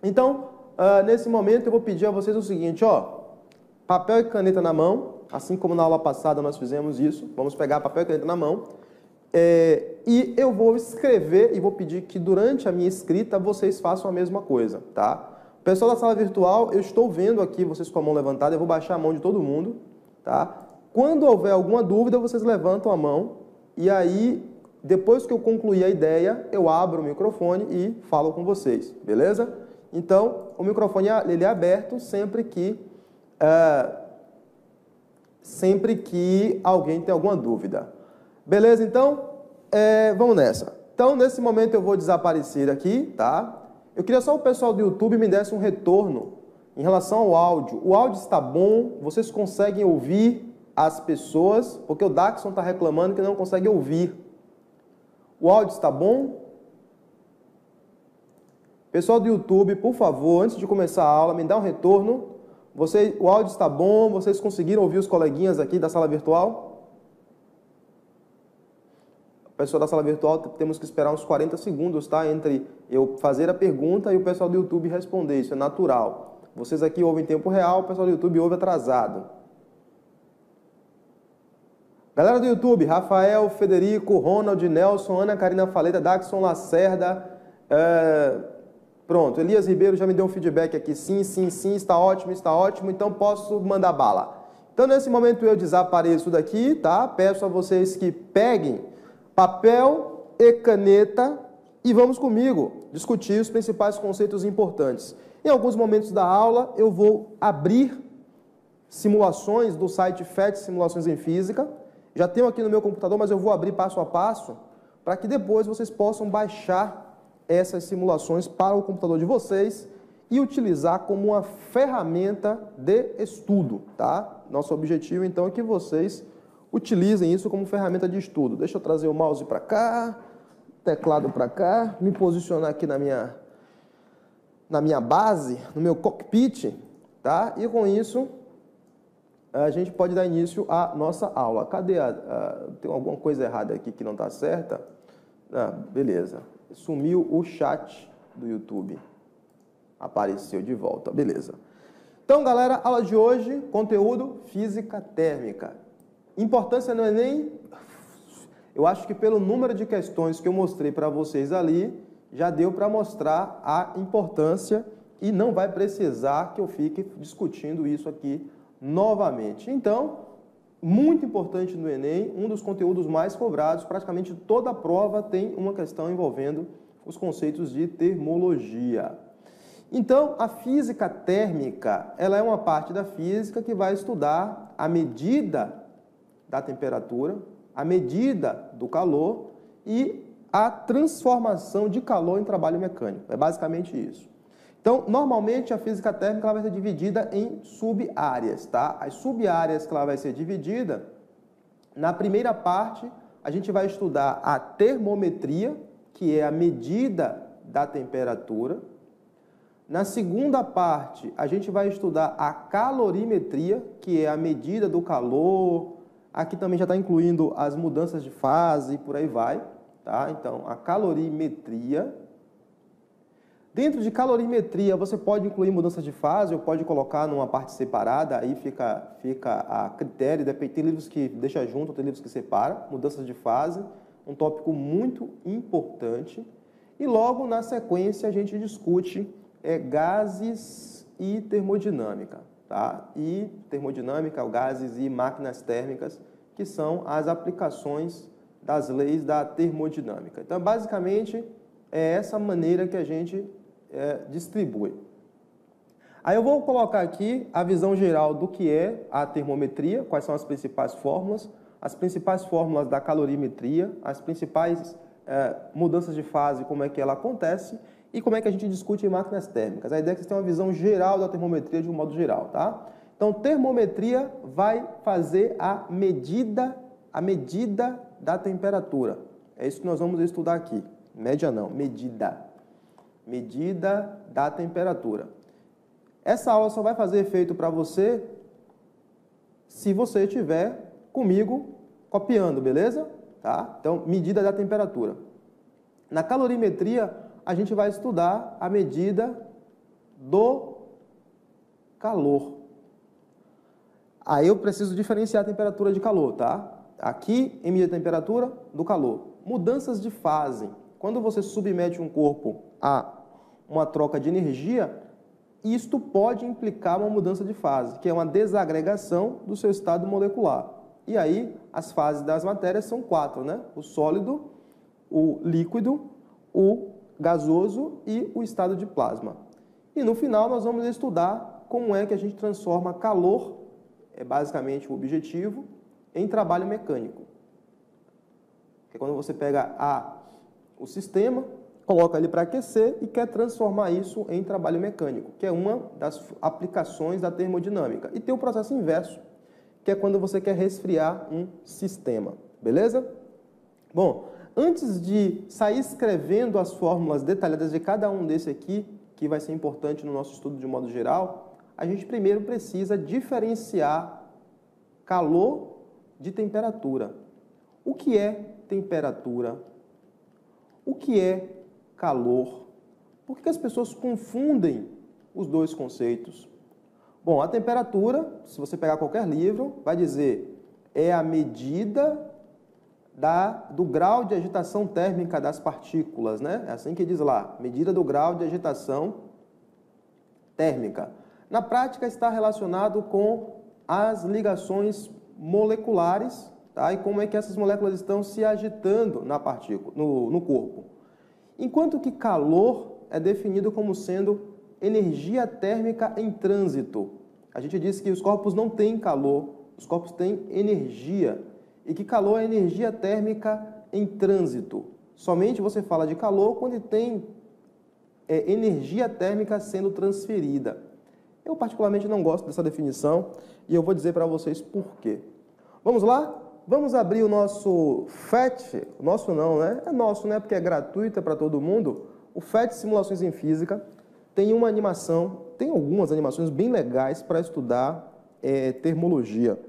Então, nesse momento eu vou pedir a vocês o seguinte, ó, papel e caneta na mão, assim como na aula passada nós fizemos isso. Vamos pegar papel e caneta na mão. E eu vou escrever e vou pedir que durante a minha escrita vocês façam a mesma coisa, tá? Pessoal da sala virtual, eu estou vendo aqui vocês com a mão levantada, eu vou baixar a mão de todo mundo, tá? Quando houver alguma dúvida, vocês levantam a mão e aí, depois que eu concluir a ideia, eu abro o microfone e falo com vocês, beleza? Então, o microfone ele é aberto sempre que alguém tem alguma dúvida. Beleza, então? Vamos nessa. Então, nesse momento eu vou desaparecer aqui, tá? Eu queria só que o pessoal do YouTube me desse um retorno em relação ao áudio. O áudio está bom? Vocês conseguem ouvir as pessoas? Porque o Daxon está reclamando que não consegue ouvir. O áudio está bom? Pessoal do YouTube, por favor, antes de começar a aula, me dá um retorno. O áudio está bom? Vocês conseguiram ouvir os coleguinhas aqui da sala virtual? Pessoal da sala virtual, temos que esperar uns 40 segundos, tá? Entre eu fazer a pergunta e o pessoal do YouTube responder. Isso é natural. Vocês aqui ouvem em tempo real, o pessoal do YouTube ouve atrasado. Galera do YouTube, Rafael, Federico, Ronald, Nelson, Ana Karina Faleta, Daxon Lacerda, pronto, Elias Ribeiro já me deu um feedback aqui. Sim, sim, sim, está ótimo, então posso mandar bala. Então, nesse momento eu desapareço daqui, tá? Peço a vocês que peguem papel e caneta e vamos comigo discutir os principais conceitos importantes. Em alguns momentos da aula eu vou abrir simulações do site FET Simulações em Física. Já tenho aqui no meu computador, mas eu vou abrir passo a passo para que depois vocês possam baixar essas simulações para o computador de vocês e utilizar como uma ferramenta de estudo, tá? Nosso objetivo então é que vocês utilizem isso como ferramenta de estudo. Deixa eu trazer o mouse para cá, teclado para cá, me posicionar aqui na minha base, no meu cockpit, tá? E com isso, a gente pode dar início à nossa aula. Cadê tem alguma coisa errada aqui que não está certa? Beleza. Sumiu o chat do YouTube. Apareceu de volta, beleza. Então, galera, aula de hoje, conteúdo física térmica. Importância no Enem, eu acho que pelo número de questões que eu mostrei para vocês ali, já deu para mostrar a importância e não vai precisar que eu fique discutindo isso aqui novamente. Então, muito importante no Enem, um dos conteúdos mais cobrados, praticamente toda a prova tem uma questão envolvendo os conceitos de termologia. Então, a física térmica, ela é uma parte da física que vai estudar a medida da temperatura, a medida do calor e a transformação de calor em trabalho mecânico. É basicamente isso. Então, normalmente a física térmica ela vai ser dividida em sub-áreas, tá? As sub-áreas que ela vai ser dividida, na primeira parte, a gente vai estudar a termometria, que é a medida da temperatura. Na segunda parte, a gente vai estudar a calorimetria, que é a medida do calor. Aqui também já está incluindo as mudanças de fase e por aí vai, tá? Então, a calorimetria. Dentro de calorimetria, você pode incluir mudanças de fase ou pode colocar numa parte separada, aí fica a critério, tem livros que deixa junto, tem livros que separa, mudanças de fase, um tópico muito importante. E logo na sequência a gente discute gases e termodinâmica. Tá? E termodinâmica, gases e máquinas térmicas, que são as aplicações das leis da termodinâmica. Então, basicamente, é essa maneira que a gente distribui. Aí eu vou colocar aqui a visão geral do que é a termometria, quais são as principais fórmulas da calorimetria, as principais mudanças de fase, como é que ela acontece, e como é que a gente discute em máquinas térmicas. A ideia é que vocês tenham uma visão geral da termometria de um modo geral, tá? Então, termometria vai fazer a medida da temperatura. É isso que nós vamos estudar aqui. Média não, medida. Medida da temperatura. Essa aula só vai fazer efeito para você se você estiver comigo copiando, beleza? Tá? Então, medida da temperatura. Na calorimetria, a gente vai estudar a medida do calor. Aí eu preciso diferenciar a temperatura de calor, tá? Aqui, em medida de temperatura do calor. Mudanças de fase. Quando você submete um corpo a uma troca de energia, isto pode implicar uma mudança de fase, que é uma desagregação do seu estado molecular. E aí, as fases das matérias são 4, né? O sólido, o líquido, o gasoso e o estado de plasma. E no final, nós vamos estudar como é que a gente transforma calor, é basicamente o objetivo, em trabalho mecânico. Que é quando você pega o sistema, coloca ele para aquecer e quer transformar isso em trabalho mecânico, que é uma das aplicações da termodinâmica. E tem o processo inverso, que é quando você quer resfriar um sistema, beleza? Bom, antes de sair escrevendo as fórmulas detalhadas de cada um desse aqui, que vai ser importante no nosso estudo de modo geral, a gente primeiro precisa diferenciar calor de temperatura. O que é temperatura? O que é calor? Por que as pessoas confundem os dois conceitos? Bom, a temperatura, se você pegar qualquer livro, vai dizer é a medida do grau de agitação térmica das partículas, né? É assim que diz lá, medida do grau de agitação térmica. Na prática está relacionado com as ligações moleculares, tá? E como é que essas moléculas estão se agitando na partícula, no corpo. Enquanto que calor é definido como sendo energia térmica em trânsito. A gente diz que os corpos não têm calor, os corpos têm energia. E que calor é energia térmica em trânsito. Somente você fala de calor quando tem energia térmica sendo transferida. Eu particularmente não gosto dessa definição e eu vou dizer para vocês por quê. Vamos lá? Vamos abrir o nosso FET, nosso não, né? É nosso, né? Porque é gratuito, é para todo mundo. O FET Simulações em Física tem uma animação, tem algumas animações bem legais para estudar termologia.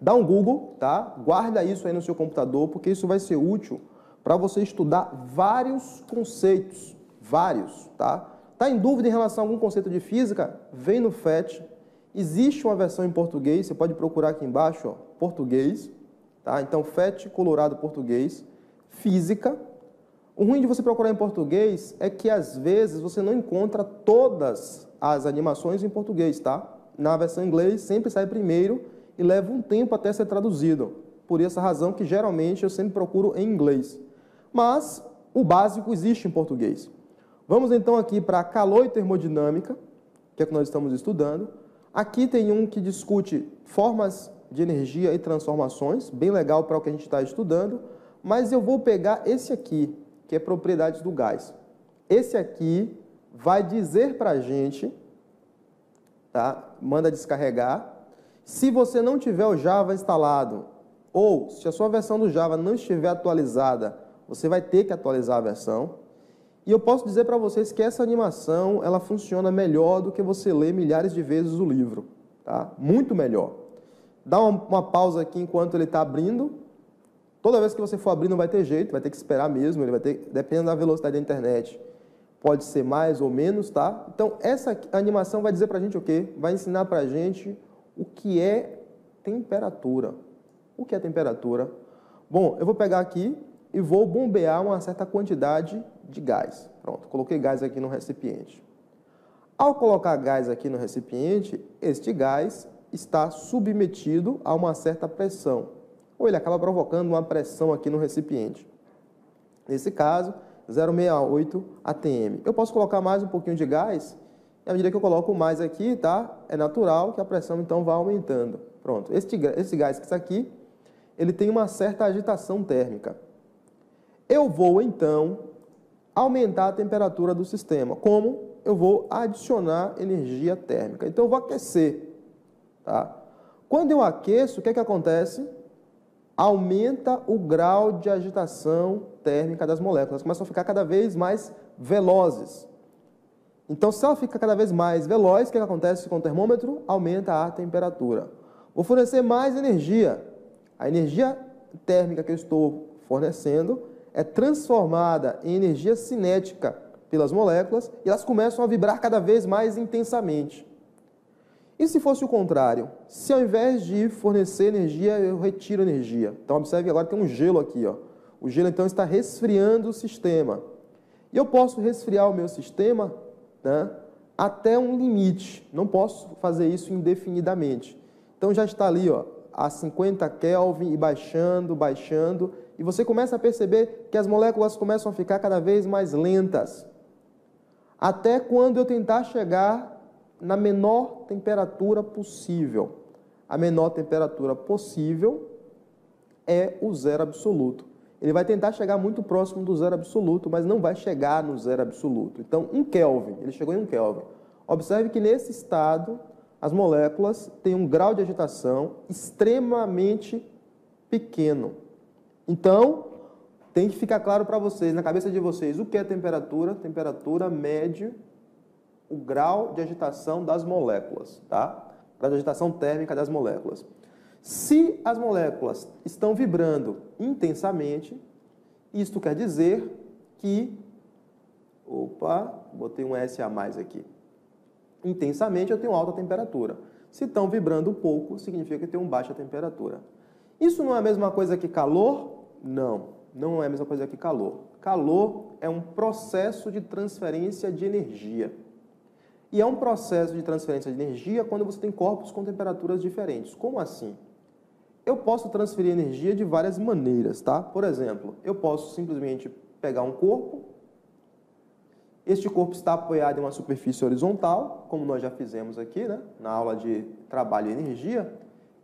Dá um Google, tá? Guarda isso aí no seu computador, porque isso vai ser útil para você estudar vários conceitos, vários, tá? Tá em dúvida em relação a algum conceito de física? Vem no FET. Existe uma versão em português, você pode procurar aqui embaixo, ó, português, tá? Então, FET Colorado Português, Física. O ruim de você procurar em português é que, às vezes, você não encontra todas as animações em português, tá? Na versão em inglês, sempre sai primeiro e leva um tempo até ser traduzido. Por essa razão que, geralmente, eu sempre procuro em inglês. Mas, o básico existe em português. Vamos, então, aqui para calor e termodinâmica, que é o que nós estamos estudando. Aqui tem um que discute formas de energia e transformações, bem legal para o que a gente está estudando, mas eu vou pegar esse aqui, que é propriedades do gás. Esse aqui vai dizer para a gente, tá? Manda descarregar. Se você não tiver o Java instalado, ou se a sua versão do Java não estiver atualizada, você vai ter que atualizar a versão. E eu posso dizer para vocês que essa animação, ela funciona melhor do que você ler milhares de vezes o livro, tá? Muito melhor. Dá uma pausa aqui enquanto ele está abrindo. Toda vez que você for abrir não vai ter jeito, vai ter que esperar mesmo, ele vai ter, dependendo da velocidade da internet, pode ser mais ou menos, tá? Então, essa animação vai dizer para a gente o quê? Vai ensinar para a gente o que é temperatura. O que é temperatura? Bom, eu vou pegar aqui e vou bombear uma certa quantidade de gás. Pronto, coloquei gás aqui no recipiente. Ao colocar gás aqui no recipiente, este gás está submetido a uma certa pressão, ou ele acaba provocando uma pressão aqui no recipiente. Nesse caso, 0,68 atm. Eu posso colocar mais um pouquinho de gás, e à medida que eu coloco mais aqui, tá? É natural que a pressão então vá aumentando. Pronto, esse gás que está aqui, ele tem uma certa agitação térmica. Eu vou então aumentar a temperatura do sistema. Como? Eu vou adicionar energia térmica. Então eu vou aquecer, tá? Quando eu aqueço, o que é que acontece? Aumenta o grau de agitação térmica das moléculas, começam a ficar cada vez mais velozes. Então, se ela fica cada vez mais veloz, o que acontece com o termômetro? Aumenta a temperatura. Vou fornecer mais energia. A energia térmica que eu estou fornecendo é transformada em energia cinética pelas moléculas e elas começam a vibrar cada vez mais intensamente. E se fosse o contrário? Se ao invés de fornecer energia, eu retiro energia. Então, observe que agora tem um gelo aqui, ó. O gelo, então, está resfriando o sistema. E eu posso resfriar o meu sistema, né, até um limite. Não posso fazer isso indefinidamente. Então, já está ali, ó, a 50 Kelvin e baixando, baixando. E você começa a perceber que as moléculas começam a ficar cada vez mais lentas. Até quando eu tentar chegar na menor temperatura possível. A menor temperatura possível é o zero absoluto. Ele vai tentar chegar muito próximo do zero absoluto, mas não vai chegar no zero absoluto. Então, 1 Kelvin, ele chegou em 1 Kelvin. Observe que nesse estado, as moléculas têm um grau de agitação extremamente pequeno. Então, tem que ficar claro para vocês, na cabeça de vocês, o que é temperatura? Temperatura mede o grau de agitação das moléculas, tá? Grau de agitação térmica das moléculas. Se as moléculas estão vibrando intensamente, isto quer dizer que... Opa, botei um S a mais aqui. Intensamente eu tenho alta temperatura. Se estão vibrando pouco, significa que eu tenho baixa temperatura. Isso não é a mesma coisa que calor? Não, não é a mesma coisa que calor. Calor é um processo de transferência de energia. E é um processo de transferência de energia quando você tem corpos com temperaturas diferentes. Como assim? Eu posso transferir energia de várias maneiras, tá? Por exemplo, eu posso simplesmente pegar um corpo, este corpo está apoiado em uma superfície horizontal, como nós já fizemos aqui, né, na aula de trabalho e energia,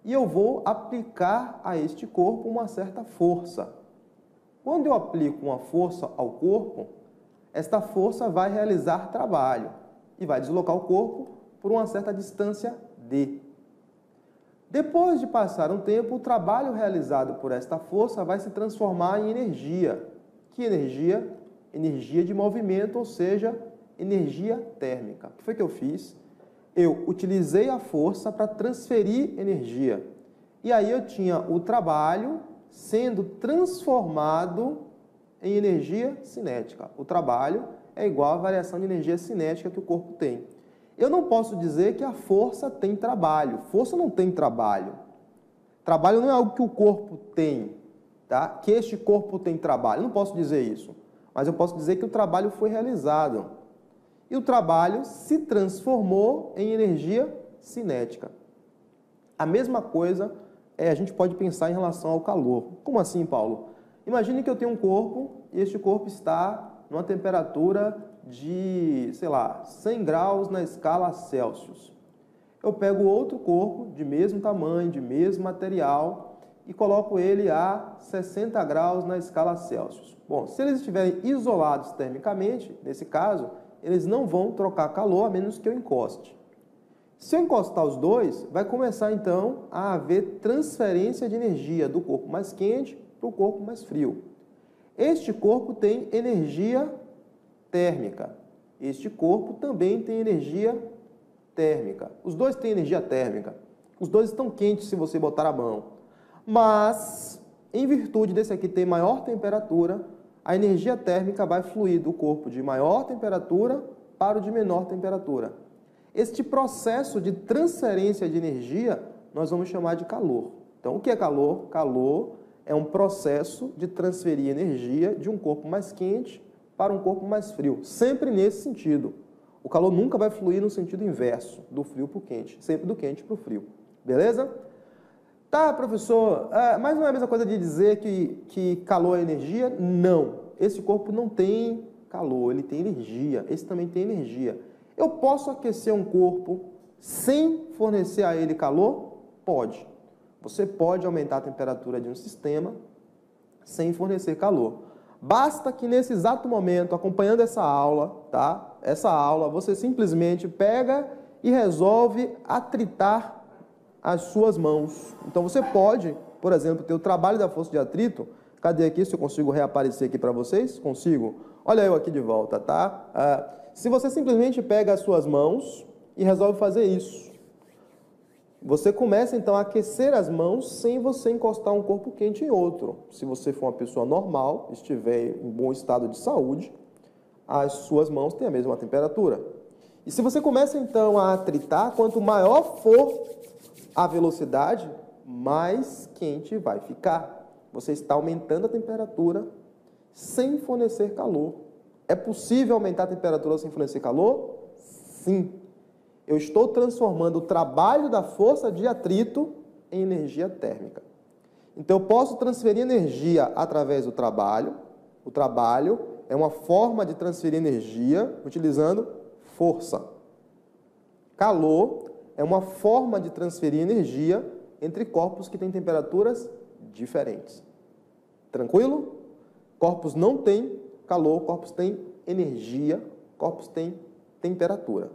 e eu vou aplicar a este corpo uma certa força. Quando eu aplico uma força ao corpo, esta força vai realizar trabalho e vai deslocar o corpo por uma certa distância d. Depois de passar um tempo, o trabalho realizado por esta força vai se transformar em energia. Que energia? Energia de movimento, ou seja, energia térmica. O que foi que eu fiz? Eu utilizei a força para transferir energia. E aí eu tinha o trabalho sendo transformado em energia cinética. O trabalho é igual à variação de energia cinética que o corpo tem. Eu não posso dizer que a força tem trabalho. Força não tem trabalho. Trabalho não é algo que o corpo tem, tá? Que este corpo tem trabalho. Eu não posso dizer isso. Mas eu posso dizer que o trabalho foi realizado. E o trabalho se transformou em energia cinética. A mesma coisa a gente pode pensar em relação ao calor. Como assim, Paulo? Imagine que eu tenho um corpo e este corpo está numa temperatura de, sei lá, 100 graus na escala Celsius. Eu pego outro corpo de mesmo tamanho, de mesmo material e coloco ele a 60 graus na escala Celsius. Bom, se eles estiverem isolados termicamente, nesse caso, eles não vão trocar calor a menos que eu encoste. Se eu encostar os dois, vai começar então a haver transferência de energia do corpo mais quente para o corpo mais frio. Este corpo tem energia térmica. Este corpo também tem energia térmica. Os dois têm energia térmica. Os dois estão quentes se você botar a mão. Mas, em virtude desse aqui ter maior temperatura, a energia térmica vai fluir do corpo de maior temperatura para o de menor temperatura. Este processo de transferência de energia nós vamos chamar de calor. Então, o que é calor? Calor é um processo de transferir energia de um corpo mais quente para um corpo mais frio. Sempre nesse sentido. O calor nunca vai fluir no sentido inverso, do frio para o quente. Sempre do quente para o frio. Beleza? Tá, professor, mas não é a mesma coisa de dizer que calor é energia? Não. Esse corpo não tem calor, ele tem energia. Esse também tem energia. Eu posso aquecer um corpo sem fornecer a ele calor? Pode. Você pode aumentar a temperatura de um sistema sem fornecer calor. Basta que nesse exato momento, acompanhando essa aula, tá? Essa aula, você simplesmente pega e resolve atritar as suas mãos. Então você pode, por exemplo, ter o trabalho da força de atrito. Cadê aqui, se eu consigo reaparecer aqui para vocês? Consigo? Olha eu aqui de volta, tá? Se você simplesmente pega as suas mãos e resolve fazer isso, você começa então a aquecer as mãos sem você encostar um corpo quente em outro. Se você for uma pessoa normal, estiver em bom estado de saúde, as suas mãos têm a mesma temperatura. E se você começa então a atritar, quanto maior for a velocidade, mais quente vai ficar. Você está aumentando a temperatura sem fornecer calor. É possível aumentar a temperatura sem fornecer calor? Sim. Eu estou transformando o trabalho da força de atrito em energia térmica. Então, eu posso transferir energia através do trabalho. O trabalho é uma forma de transferir energia utilizando força. Calor é uma forma de transferir energia entre corpos que têm temperaturas diferentes. Tranquilo? Corpos não têm calor, corpos têm energia, corpos têm temperatura.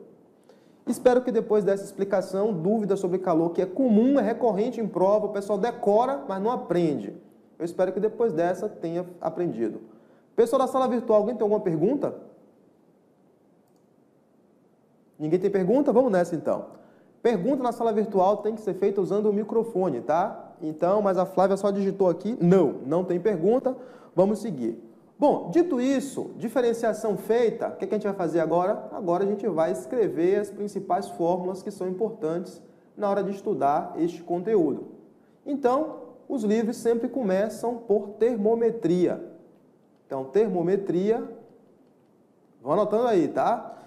Espero que depois dessa explicação, dúvidas sobre calor, que é comum, é recorrente em prova, o pessoal decora, mas não aprende. Eu espero que depois dessa tenha aprendido. Pessoal da sala virtual, alguém tem alguma pergunta? Ninguém tem pergunta? Vamos nessa então. Pergunta na sala virtual tem que ser feita usando o microfone, tá? Então, mas a Flávia só digitou aqui, não tem pergunta, vamos seguir. Bom, dito isso, diferenciação feita, o que a gente vai fazer agora? Agora a gente vai escrever as principais fórmulas que são importantes na hora de estudar este conteúdo. Então, os livros sempre começam por termometria. Então, termometria, vão anotando aí, tá?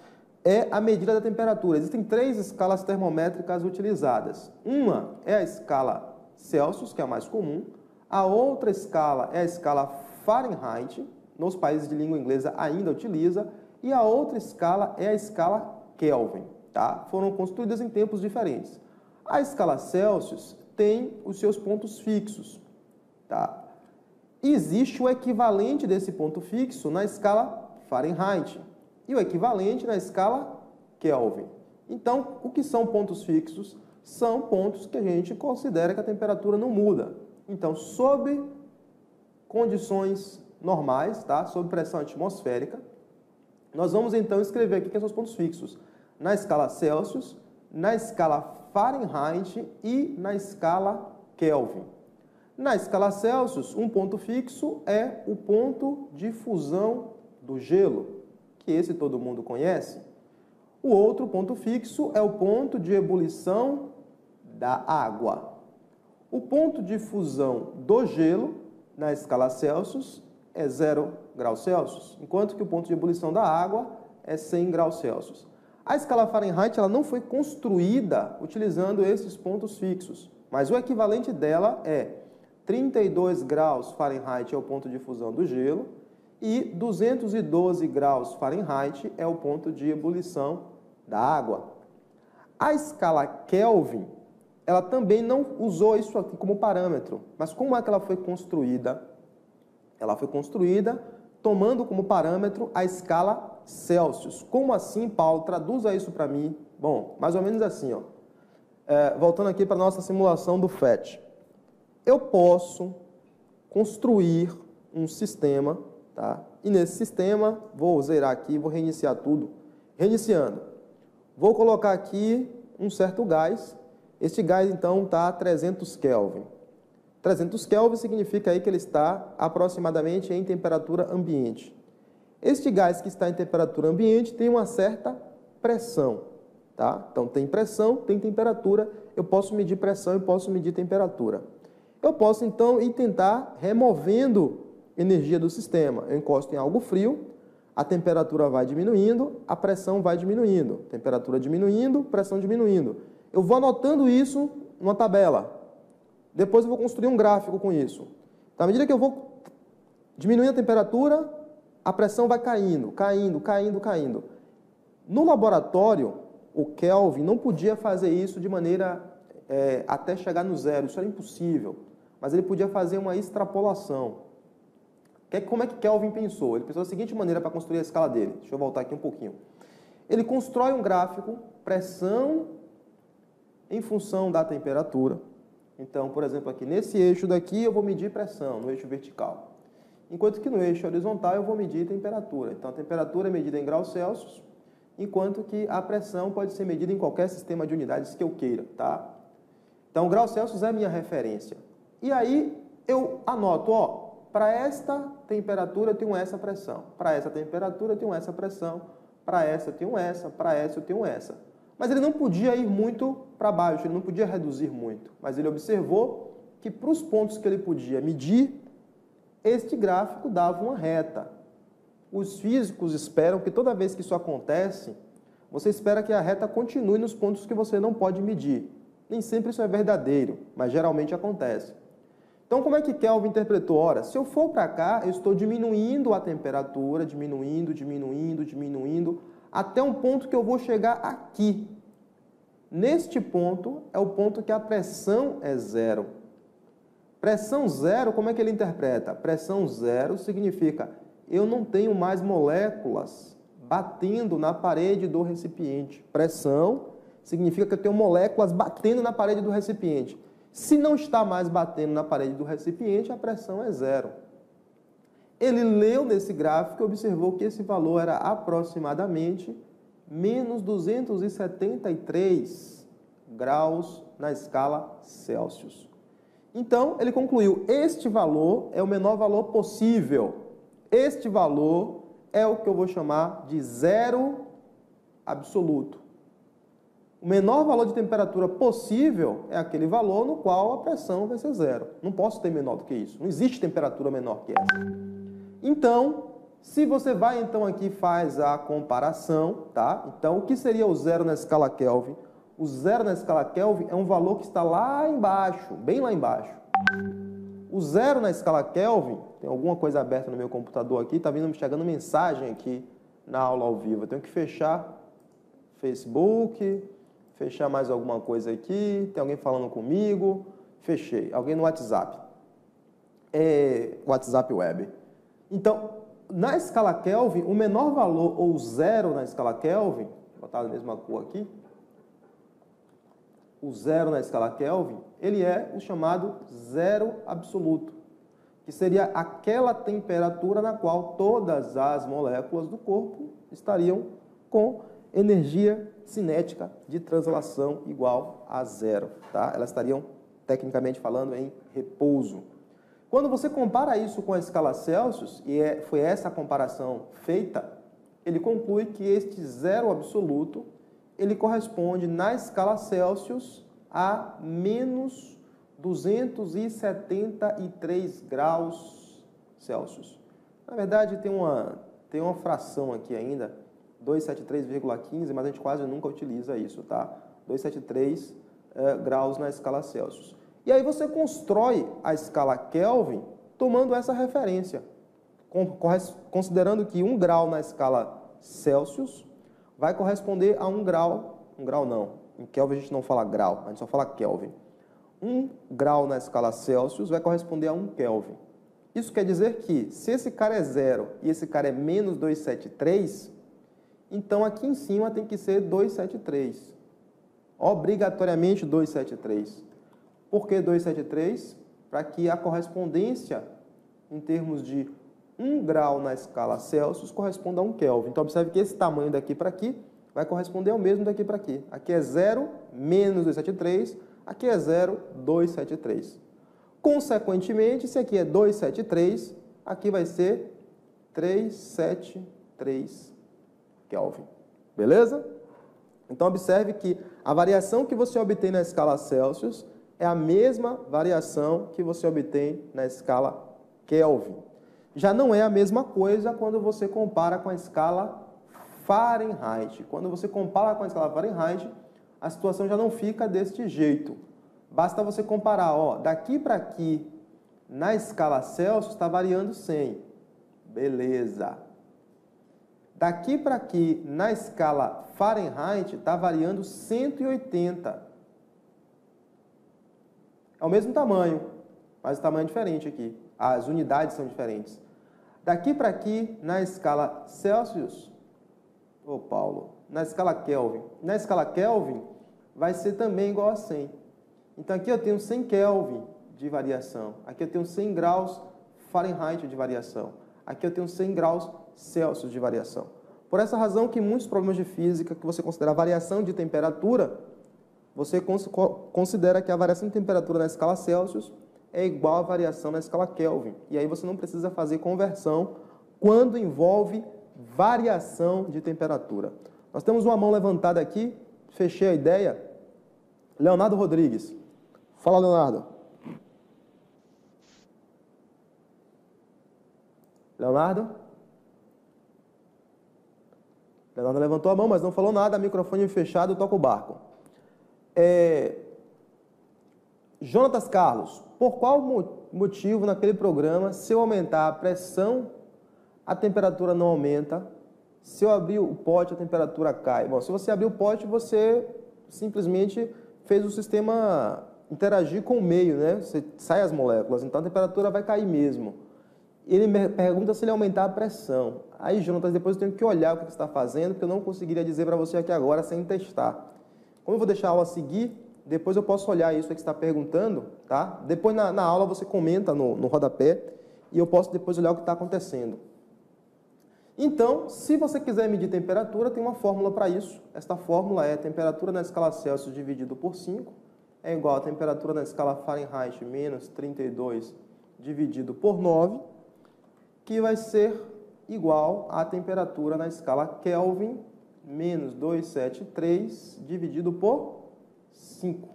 É a medida da temperatura. Existem 3 escalas termométricas utilizadas. Uma é a escala Celsius, que é a mais comum. A outra escala é a escala Fahrenheit, nos países de língua inglesa ainda utiliza, e a outra escala é a escala Kelvin, tá? Foram construídas em tempos diferentes. A escala Celsius tem os seus pontos fixos, tá? Existe o equivalente desse ponto fixo na escala Fahrenheit e o equivalente na escala Kelvin. Então, o que são pontos fixos? São pontos que a gente considera que a temperatura não muda. Então, sob condições normais, tá? Sob pressão atmosférica, nós vamos então escrever aqui quem são os pontos fixos na escala Celsius, na escala Fahrenheit e na escala Kelvin. Na escala Celsius, um ponto fixo é o ponto de fusão do gelo, que esse todo mundo conhece. O outro ponto fixo é o ponto de ebulição da água. O ponto de fusão do gelo, na escala Celsius, é 0 graus Celsius, enquanto que o ponto de ebulição da água é 100 graus Celsius. A escala Fahrenheit ela não foi construída utilizando esses pontos fixos, mas o equivalente dela é 32 graus Fahrenheit é o ponto de fusão do gelo e 212 graus Fahrenheit é o ponto de ebulição da água. A escala Kelvin, ela também não usou isso aqui como parâmetro, mas como é que ela foi construída? Ela foi construída tomando como parâmetro a escala Celsius. Como assim, Paulo? Traduza isso para mim. Bom, mais ou menos assim, ó. Voltando aqui para a nossa simulação do FET. Eu posso construir um sistema, tá? E nesse sistema, vou zerar aqui, vou reiniciar tudo. Reiniciando. Vou colocar aqui um certo gás. Este gás, então, está a 300 Kelvin. 300 Kelvin significa aí que ele está aproximadamente em temperatura ambiente. Este gás que está em temperatura ambiente tem uma certa pressão, tá? Então, tem pressão, tem temperatura, eu posso medir pressão e posso medir temperatura. Eu posso, então, ir tentar removendo energia do sistema. Eu encosto em algo frio, a temperatura vai diminuindo, a pressão vai diminuindo. Temperatura diminuindo, pressão diminuindo. Eu vou anotando isso numa tabela. Depois eu vou construir um gráfico com isso. Então, à medida que eu vou diminuindo a temperatura, a pressão vai caindo, caindo, caindo, caindo. No laboratório, o Kelvin não podia fazer isso de maneira até chegar no zero. Isso era impossível. Mas ele podia fazer uma extrapolação. Como é que Kelvin pensou? Ele pensou da seguinte maneira para construir a escala dele. Deixa eu voltar aqui um pouquinho. Ele constrói um gráfico, pressão em função da temperatura. Então, por exemplo, aqui nesse eixo daqui eu vou medir pressão, no eixo vertical. Enquanto que no eixo horizontal eu vou medir temperatura. Então, a temperatura é medida em graus Celsius, enquanto que a pressão pode ser medida em qualquer sistema de unidades que eu queira, tá? Então, graus Celsius é a minha referência. E aí, eu anoto, ó, para esta temperatura eu tenho essa pressão, para essa temperatura eu tenho essa pressão, para essa eu tenho essa, para essa eu tenho essa. Mas ele não podia ir muito para baixo, ele não podia reduzir muito, mas ele observou que para os pontos que ele podia medir, este gráfico dava uma reta. Os físicos esperam que toda vez que isso acontece, você espera que a reta continue nos pontos que você não pode medir. Nem sempre isso é verdadeiro, mas geralmente acontece. Então, como é que Kelvin interpretou? Ora, se eu for para cá, eu estou diminuindo a temperatura, diminuindo, até um ponto que eu vou chegar aqui. Neste ponto é o ponto que a pressão é zero. Pressão zero, como é que ele interpreta? Pressão zero significa eu não tenho mais moléculas batendo na parede do recipiente. Pressão significa que eu tenho moléculas batendo na parede do recipiente. Se não está mais batendo na parede do recipiente, a pressão é zero. Ele leu nesse gráfico e observou que esse valor era aproximadamente menos 273 graus na escala Celsius. Então, ele concluiu, este valor é o menor valor possível. Este valor é o que eu vou chamar de zero absoluto. O menor valor de temperatura possível é aquele valor no qual a pressão vai ser zero. Não posso ter menor do que isso. Não existe temperatura menor que essa. Então, se você vai então aqui e faz a comparação, tá? Então, o que seria o zero na escala Kelvin? O zero na escala Kelvin é um valor que está lá embaixo, bem lá embaixo. O zero na escala Kelvin, tem alguma coisa aberta no meu computador aqui, está chegando mensagem aqui na aula ao vivo. Eu tenho que fechar Facebook, fechar mais alguma coisa aqui, tem alguém falando comigo, fechei. Alguém no WhatsApp. WhatsApp Web. Então, na escala Kelvin, o menor valor, ou zero na escala Kelvin, vou botar a mesma cor aqui, o zero na escala Kelvin, ele é o chamado zero absoluto, que seria aquela temperatura na qual todas as moléculas do corpo estariam com energia cinética de translação igual a zero, tá? Elas estariam, tecnicamente falando, em repouso. Quando você compara isso com a escala Celsius, e foi essa a comparação feita, ele conclui que este zero absoluto, ele corresponde, na escala Celsius, a menos 273 graus Celsius. Na verdade, tem uma fração aqui ainda, 273,15, mas a gente quase nunca utiliza isso, tá? 273 graus na escala Celsius. E aí você constrói a escala Kelvin tomando essa referência, considerando que 1 grau na escala Celsius vai corresponder a 1 grau não, em Kelvin a gente não fala grau, a gente só fala Kelvin. 1 grau na escala Celsius vai corresponder a 1 Kelvin. Isso quer dizer que, se esse cara é zero e esse cara é menos 273, então aqui em cima tem que ser 273. Obrigatoriamente 273. Por que 273? Para que a correspondência, em termos de 1 grau na escala Celsius, corresponda a 1 Kelvin. Então, observe que esse tamanho daqui para aqui vai corresponder ao mesmo daqui para aqui. Aqui é 0, menos 273. Aqui é 0, 273. Consequentemente, se aqui é 273, aqui vai ser 373 Kelvin. Beleza? Então, observe que a variação que você obtém na escala Celsius é a mesma variação que você obtém na escala Kelvin. Já não é a mesma coisa quando você compara com a escala Fahrenheit. Quando você compara com a escala Fahrenheit, a situação já não fica deste jeito. Basta você comparar, ó, daqui para aqui, na escala Celsius, está variando 100. Beleza. Daqui para aqui, na escala Fahrenheit, está variando 180. É o mesmo tamanho, mas o tamanho é diferente aqui. As unidades são diferentes. Daqui para aqui, na escala Celsius, na escala Kelvin. Na escala Kelvin, vai ser também igual a 100. Então, aqui eu tenho 100 Kelvin de variação. Aqui eu tenho 100 graus Fahrenheit de variação. Aqui eu tenho 100 graus Celsius de variação. Por essa razão que muitos problemas de física que você considera variação de temperatura, você considera que a variação de temperatura na escala Celsius é igual à variação na escala Kelvin. E aí você não precisa fazer conversão quando envolve variação de temperatura. Nós temos uma mão levantada aqui, fechei a ideia. Leonardo Rodrigues. Fala, Leonardo. Leonardo? Leonardo levantou a mão, mas não falou nada, microfone fechado, toca o barco. Jonatas Carlos, por qual motivo naquele programa, se eu aumentar a pressão, a temperatura não aumenta? Se eu abrir o pote, a temperatura cai? Bom, se você abrir o pote, você simplesmente fez o sistema interagir com o meio, né? Você sai as moléculas, então a temperatura vai cair mesmo. Ele me pergunta se ele aumentar a pressão. Aí, Jonatas, depois eu tenho que olhar o que você está fazendo, porque eu não conseguiria dizer para você aqui agora sem testar. Como eu vou deixar a aula seguir, depois eu posso olhar isso que você está perguntando, tá? Depois na aula você comenta no rodapé e eu posso depois olhar o que está acontecendo. Então, se você quiser medir temperatura, tem uma fórmula para isso. Esta fórmula é temperatura na escala Celsius dividido por 5 é igual a temperatura na escala Fahrenheit menos 32 dividido por 9, que vai ser igual à temperatura na escala Kelvin menos 273 dividido por 5.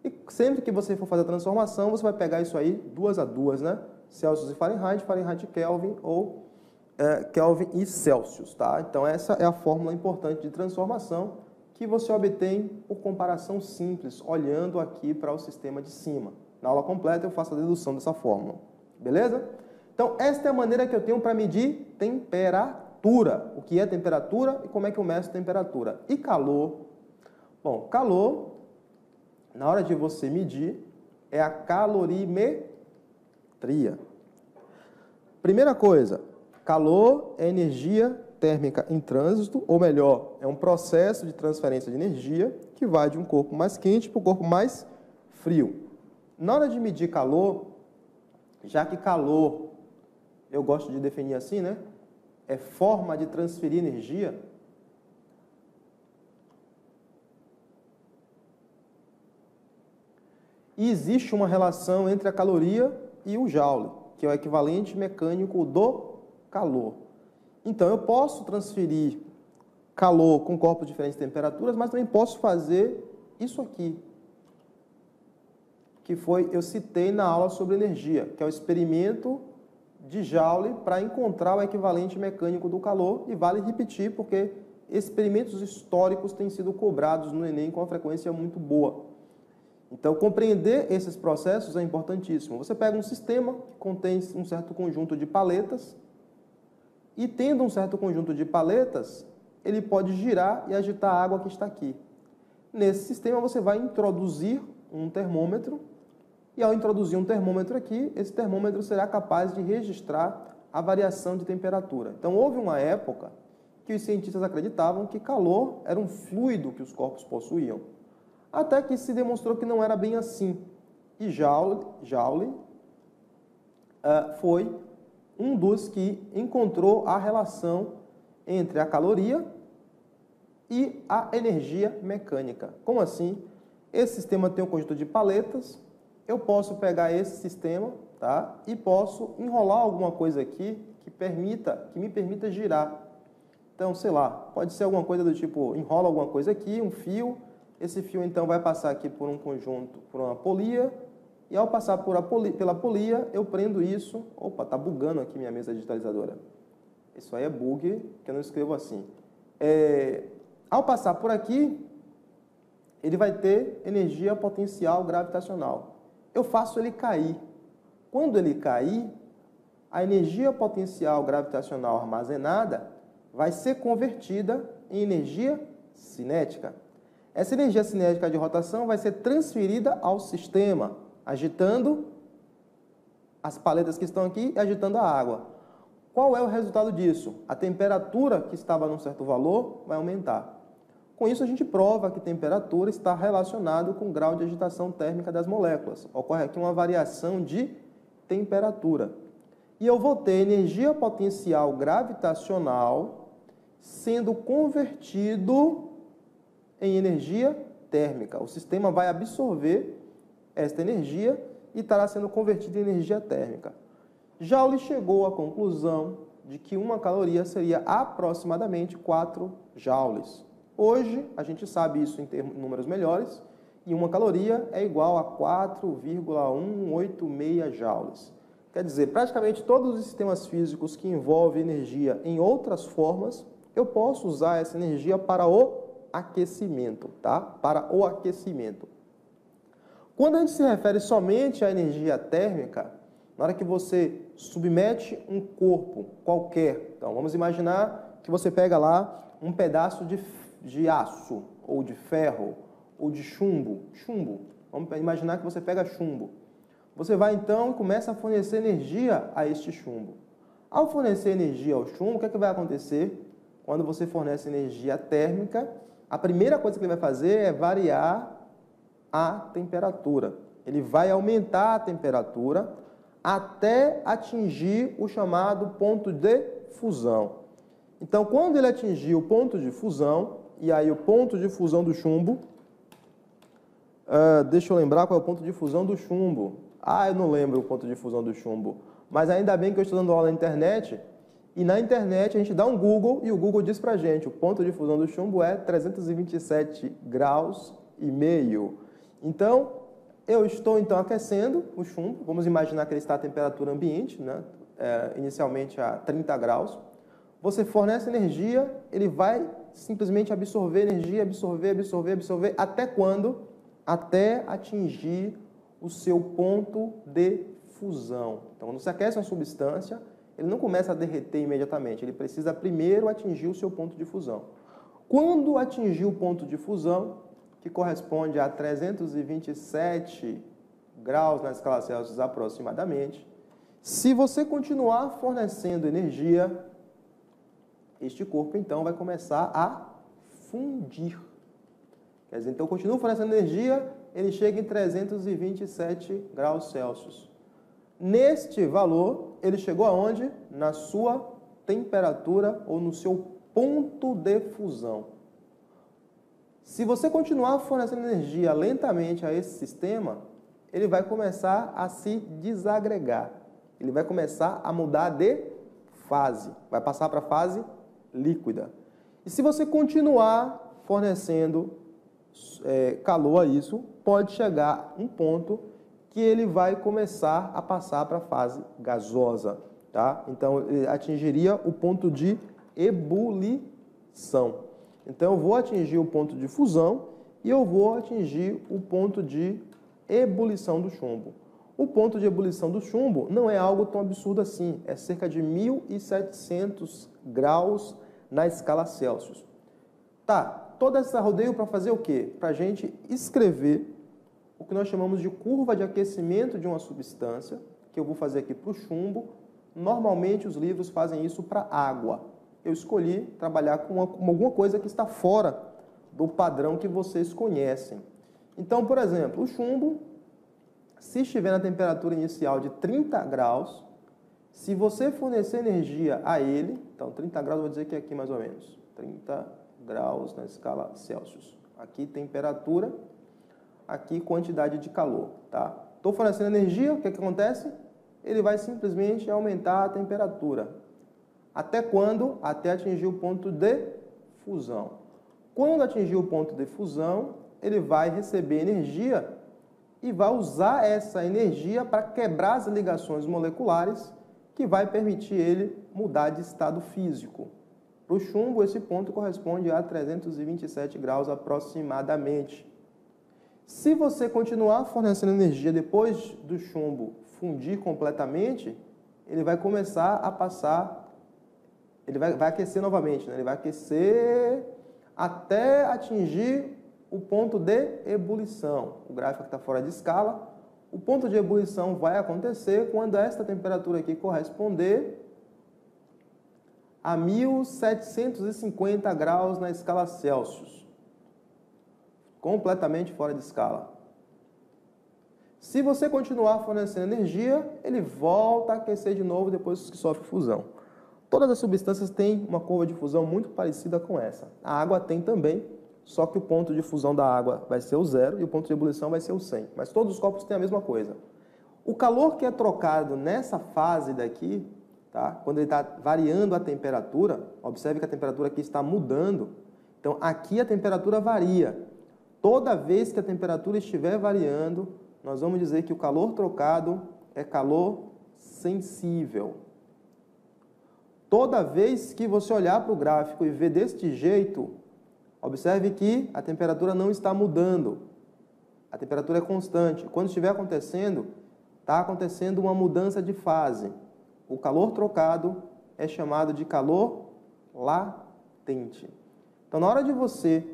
E sempre que você for fazer a transformação, você vai pegar isso aí 2 a 2, né? Celsius e Fahrenheit, Fahrenheit e Kelvin, ou Kelvin e Celsius, tá? Então essa é a fórmula importante de transformação que você obtém por comparação simples, olhando aqui para o sistema de cima. Na aula completa eu faço a dedução dessa fórmula, beleza? Então esta é a maneira que eu tenho para medir temperatura. O que é temperatura e como é que eu meço temperatura. E calor? Bom, calor, na hora de você medir, é a calorimetria. Primeira coisa, calor é energia térmica em trânsito, ou melhor, é um processo de transferência de energia que vai de um corpo mais quente para o corpo mais frio. Na hora de medir calor, já que calor, eu gosto de definir assim, né? É forma de transferir energia. E existe uma relação entre a caloria e o joule, que é o equivalente mecânico do calor. Então, eu posso transferir calor com corpos de diferentes temperaturas, mas também posso fazer isso aqui, que eu citei na aula sobre energia, que é o experimento de Joule para encontrar o equivalente mecânico do calor, e vale repetir, porque experimentos históricos têm sido cobrados no Enem com uma frequência muito boa. Então, compreender esses processos é importantíssimo. Você pega um sistema que contém um certo conjunto de paletas, e tendo um certo conjunto de paletas, ele pode girar e agitar a água que está aqui. Nesse sistema, você vai introduzir um termômetro, e ao introduzir um termômetro aqui, esse termômetro será capaz de registrar a variação de temperatura. Então, houve uma época que os cientistas acreditavam que calor era um fluido que os corpos possuíam, até que se demonstrou que não era bem assim. E Joule foi um dos que encontrou a relação entre a caloria e a energia mecânica. Como assim? Esse sistema tem um conjunto de paletas, eu posso pegar esse sistema, tá? E posso enrolar alguma coisa aqui que me permita girar. Então, sei lá, pode ser alguma coisa do tipo, enrola alguma coisa aqui, um fio, esse fio então vai passar aqui por um conjunto, por uma polia, e ao passar pela polia, eu prendo isso. Opa, tá bugando aqui minha mesa digitalizadora. Isso aí é bug, que eu não escrevo assim. Ao passar por aqui, ele vai ter energia potencial gravitacional. Eu faço ele cair. Quando ele cair, a energia potencial gravitacional armazenada vai ser convertida em energia cinética. Essa energia cinética de rotação vai ser transferida ao sistema, agitando as paletas que estão aqui e agitando a água. Qual é o resultado disso? A temperatura que estava num certo valor vai aumentar. Com isso, a gente prova que temperatura está relacionada com o grau de agitação térmica das moléculas. Ocorre aqui uma variação de temperatura. E eu vou ter energia potencial gravitacional sendo convertido em energia térmica. O sistema vai absorver esta energia e estará sendo convertida em energia térmica. Joule chegou à conclusão de que uma caloria seria aproximadamente 4 joules. Hoje, a gente sabe isso em números melhores, e uma caloria é igual a 4,186 joules. Quer dizer, praticamente todos os sistemas físicos que envolvem energia em outras formas, eu posso usar essa energia para o aquecimento, tá? Para o aquecimento. Quando a gente se refere somente à energia térmica, na hora que você submete um corpo qualquer, então vamos imaginar que você pega lá um pedaço de aço, ou de ferro, ou de chumbo. Vamos imaginar que você pega chumbo. Você vai então e começa a fornecer energia a este chumbo. Ao fornecer energia ao chumbo, o que é que vai acontecer? Quando você fornece energia térmica, a primeira coisa que ele vai fazer é variar a temperatura. Ele vai aumentar a temperatura até atingir o chamado ponto de fusão. Então, quando ele atingir o ponto de fusão, e aí o ponto de fusão do chumbo, deixa eu lembrar qual é o ponto de fusão do chumbo. Eu não lembro o ponto de fusão do chumbo, mas ainda bem que eu estou dando aula na internet, e na internet a gente dá um Google, e o Google diz pra gente, o ponto de fusão do chumbo é 327 graus e meio. Então, eu estou então aquecendo o chumbo, vamos imaginar que ele está a temperatura ambiente, né? Inicialmente a 30 graus. Você fornece energia, ele vai simplesmente absorver energia, absorver, até quando? Até atingir o seu ponto de fusão. Então, quando você aquece uma substância, ele não começa a derreter imediatamente, ele precisa primeiro atingir o seu ponto de fusão. Quando atingir o ponto de fusão, que corresponde a 327 graus na escala Celsius aproximadamente, se você continuar fornecendo energia, este corpo então vai começar a fundir. Quer dizer, então eu continuo fornecendo energia, ele chega em 327 graus Celsius. Neste valor, ele chegou aonde? Na sua temperatura ou no seu ponto de fusão. Se você continuar fornecendo energia lentamente a esse sistema, ele vai começar a se desagregar. Ele vai começar a mudar de fase. Vai passar para a fase líquida. E se você continuar fornecendo calor a isso, pode chegar um ponto que ele vai começar a passar para a fase gasosa. Tá? Então, ele atingiria o ponto de ebulição. Então, eu vou atingir o ponto de fusão e eu vou atingir o ponto de ebulição do chumbo. O ponto de ebulição do chumbo não é algo tão absurdo assim, é cerca de 1.700 graus na escala Celsius. Tá, toda essa rodeio para fazer o quê? Para a gente escrever o que nós chamamos de curva de aquecimento de uma substância, que eu vou fazer aqui para o chumbo. Normalmente os livros fazem isso para água. Eu escolhi trabalhar com alguma coisa que está fora do padrão que vocês conhecem. Então, por exemplo, o chumbo, se estiver na temperatura inicial de 30 graus, se você fornecer energia a ele, então 30 graus, vou dizer que é aqui mais ou menos, 30 graus na escala Celsius. Aqui temperatura, aqui quantidade de calor, tá? Estou fornecendo energia, o que acontece? Ele vai simplesmente aumentar a temperatura. Até quando? Até atingir o ponto de fusão. Quando atingir o ponto de fusão, ele vai receber energia e vai usar essa energia para quebrar as ligações moleculares que vai permitir ele mudar de estado físico. Para o chumbo, esse ponto corresponde a 327 graus aproximadamente. Se você continuar fornecendo energia depois do chumbo fundir completamente, ele vai começar a passar... Ele vai aquecer novamente, né? Ele vai aquecer até atingir o ponto de ebulição. O gráfico está fora de escala. O ponto de ebulição vai acontecer quando esta temperatura aqui corresponder a 1.750 graus na escala Celsius. Completamente fora de escala. Se você continuar fornecendo energia, ele volta a aquecer de novo depois que sofre fusão. Todas as substâncias têm uma curva de fusão muito parecida com essa. A água tem também, só que o ponto de fusão da água vai ser o 0 e o ponto de ebulição vai ser o 100. Mas todos os corpos têm a mesma coisa. O calor que é trocado nessa fase daqui, tá? Quando ele está variando a temperatura, observe que a temperatura aqui está mudando. Então, aqui a temperatura varia. Toda vez que a temperatura estiver variando, nós vamos dizer que o calor trocado é calor sensível. Toda vez que você olhar para o gráfico e ver deste jeito, observe que a temperatura não está mudando. A temperatura é constante. Quando estiver acontecendo, está acontecendo uma mudança de fase. O calor trocado é chamado de calor latente. Então, na hora de você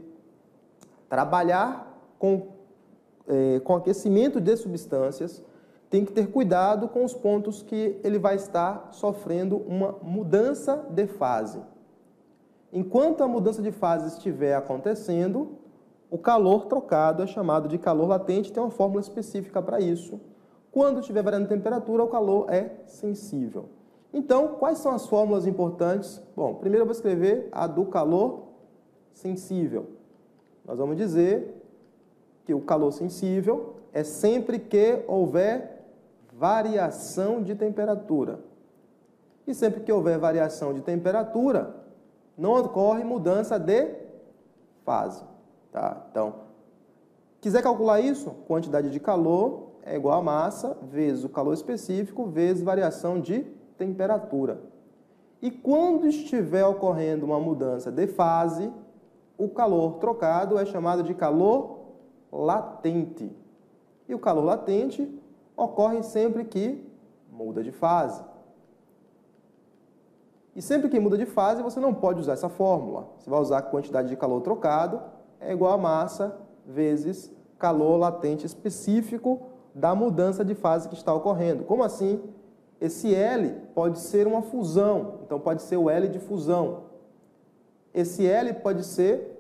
trabalhar com aquecimento de substâncias, tem que ter cuidado com os pontos que ele vai estar sofrendo uma mudança de fase. Enquanto a mudança de fase estiver acontecendo, o calor trocado é chamado de calor latente, tem uma fórmula específica para isso. Quando estiver variando a temperatura, o calor é sensível. Então, quais são as fórmulas importantes? Bom, primeiro eu vou escrever a do calor sensível. Nós vamos dizer que o calor sensível é sempre que houver variação de temperatura. E sempre que houver variação de temperatura, não ocorre mudança de fase. Tá? Então, quiser calcular isso? Quantidade de calor é igual a massa vezes o calor específico vezes variação de temperatura. E quando estiver ocorrendo uma mudança de fase, o calor trocado é chamado de calor latente. E o calor latente ocorre sempre que muda de fase. E sempre que muda de fase, você não pode usar essa fórmula. Você vai usar a quantidade de calor trocado é igual a massa vezes calor latente específico da mudança de fase que está ocorrendo. Como assim? Esse L pode ser uma fusão, então pode ser o L de fusão. Esse L pode ser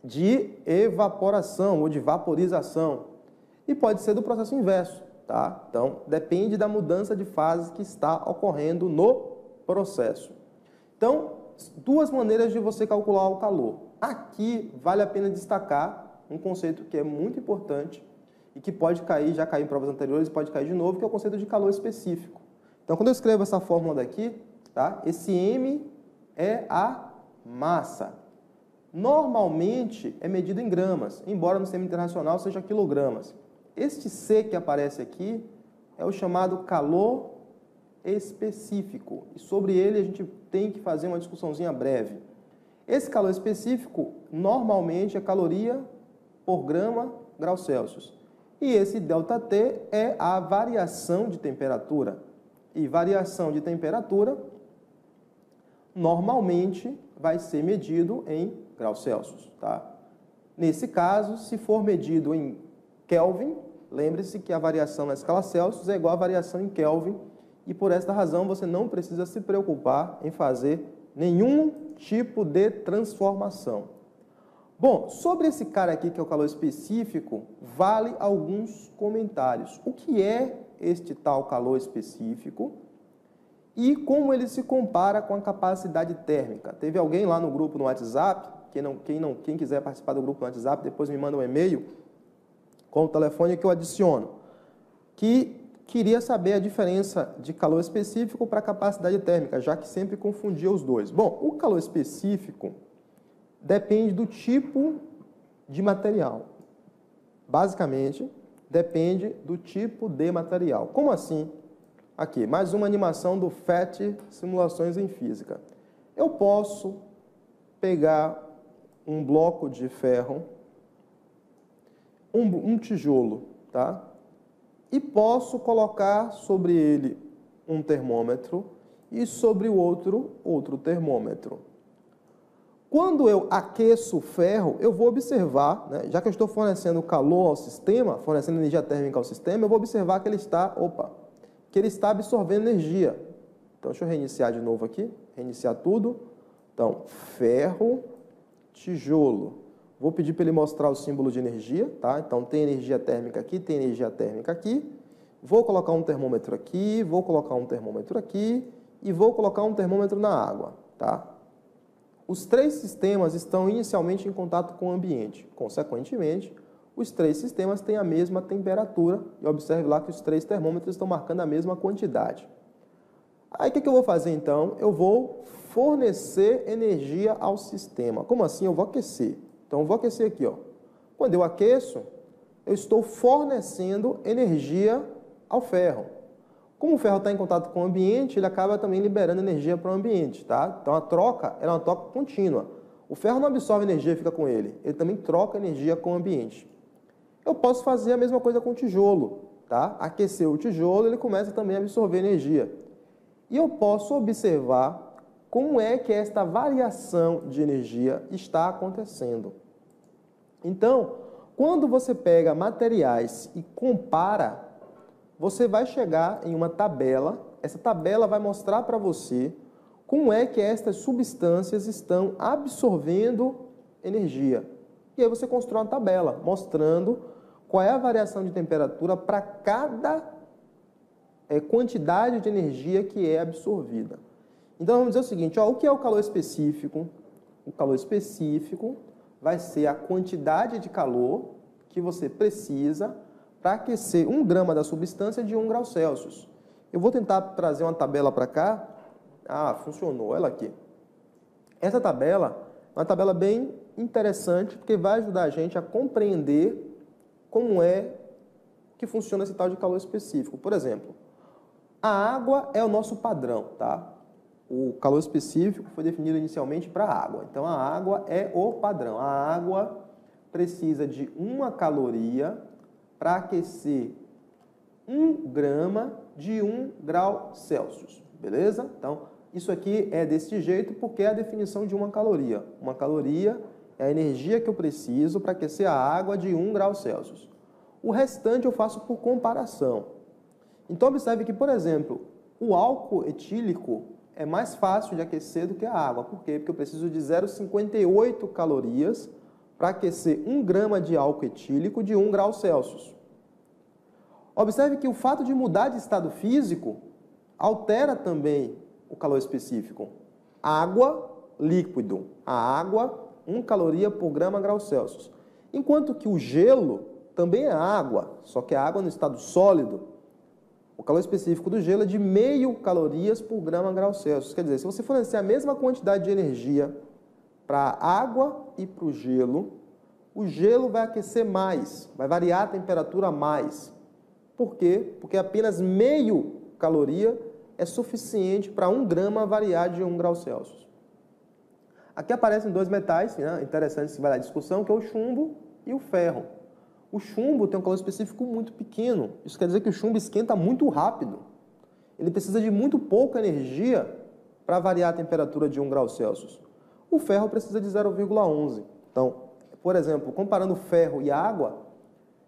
de evaporação ou de vaporização. E pode ser do processo inverso, tá? Então, depende da mudança de fase que está ocorrendo no processo. Então, duas maneiras de você calcular o calor. Aqui, vale a pena destacar um conceito que é muito importante e que pode cair, já caiu em provas anteriores, pode cair de novo, que é o conceito de calor específico. Então, quando eu escrevo essa fórmula daqui, tá? Esse M é a massa. Normalmente é medido em gramas, embora no sistema internacional seja quilogramas. Este C que aparece aqui é o chamado calor específico. E sobre ele a gente tem que fazer uma discussãozinha breve. Esse calor específico normalmente é caloria por grama grau Celsius. E esse ΔT é a variação de temperatura. E variação de temperatura normalmente vai ser medido em graus Celsius. Tá? Nesse caso, se for medido em Kelvin, lembre-se que a variação na escala Celsius é igual à variação em Kelvin, e por esta razão você não precisa se preocupar em fazer nenhum tipo de transformação. Bom, sobre esse cara aqui, que é o calor específico, vale alguns comentários. O que é este tal calor específico e como ele se compara com a capacidade térmica? Teve alguém lá no grupo no WhatsApp, quem quiser participar do grupo no WhatsApp, depois me manda um e-mail com o telefone que eu adiciono, que queria saber a diferença de calor específico para capacidade térmica, já que sempre confundia os dois. Bom, o calor específico depende do tipo de material. Basicamente, depende do tipo de material. Como assim? Aqui, mais uma animação do FET Simulações em Física. Eu posso pegar um bloco de ferro, um tijolo, tá? E posso colocar sobre ele um termômetro e sobre o outro termômetro. Quando eu aqueço o ferro, eu vou observar, né, já que eu estou fornecendo calor ao sistema, fornecendo energia térmica ao sistema, eu vou observar que ele está absorvendo energia. Então, deixa eu reiniciar de novo aqui, reiniciar tudo. Então, ferro, tijolo. Vou pedir para ele mostrar o símbolo de energia, tá? Então, tem energia térmica aqui, tem energia térmica aqui. Vou colocar um termômetro aqui, vou colocar um termômetro aqui e vou colocar um termômetro na água, tá? Os três sistemas estão inicialmente em contato com o ambiente. Consequentemente, os três sistemas têm a mesma temperatura. E observe lá que os três termômetros estão marcando a mesma quantidade. Aí o que eu vou fazer então? Eu vou fornecer energia ao sistema. Como assim? Eu vou aquecer. Então eu vou aquecer aqui, ó. Quando eu aqueço, eu estou fornecendo energia ao ferro. Como o ferro está em contato com o ambiente, ele acaba também liberando energia para o ambiente, tá? Então a troca é uma troca contínua. O ferro não absorve energia e fica com ele. Ele também troca energia com o ambiente. Eu posso fazer a mesma coisa com o tijolo, tá? Aquecer o tijolo, ele começa também a absorver energia. E eu posso observar como é que esta variação de energia está acontecendo. Então, quando você pega materiais e compara, você vai chegar em uma tabela. Essa tabela vai mostrar para você como é que estas substâncias estão absorvendo energia. E aí você constrói uma tabela mostrando qual é a variação de temperatura para cada quantidade de energia que é absorvida. Então vamos dizer o seguinte, ó, o que é o calor específico? O calor específico vai ser a quantidade de calor que você precisa para aquecer 1 grama da substância de 1 grau Celsius. Eu vou tentar trazer uma tabela para cá. Ah, funcionou, ela aqui. Essa tabela é uma tabela bem interessante, porque vai ajudar a gente a compreender como é que funciona esse tal de calor específico. Por exemplo, a água é o nosso padrão, tá? O calor específico foi definido inicialmente para a água. Então, a água é o padrão. A água precisa de 1 caloria para aquecer 1 grama de 1 grau Celsius, beleza? Então, isso aqui é desse jeito porque é a definição de 1 caloria. 1 caloria é a energia que eu preciso para aquecer a água de 1 grau Celsius. O restante eu faço por comparação. Então, observe que, por exemplo, o álcool etílico é mais fácil de aquecer do que a água. Por quê? Porque eu preciso de 0,58 calorias para aquecer 1 grama de álcool etílico de 1 grau Celsius. Observe que o fato de mudar de estado físico altera também o calor específico. Água, líquido. A água, 1 caloria por grama grau Celsius. Enquanto que o gelo também é água, só que a água no estado sólido, o calor específico do gelo é de 0,5 calorias por grama grau Celsius. Quer dizer, se você fornecer a mesma quantidade de energia para a água e para o gelo vai aquecer mais, vai variar a temperatura mais. Por quê? Porque apenas 0,5 caloria é suficiente para 1 grama variar de 1 grau Celsius. Aqui aparecem 2 metais, né, interessantes que vai dar discussão, que é o chumbo e o ferro. O chumbo tem um calor específico muito pequeno. Isso quer dizer que o chumbo esquenta muito rápido. Ele precisa de muito pouca energia para variar a temperatura de 1 grau Celsius. O ferro precisa de 0,11. Então, por exemplo, comparando ferro e água,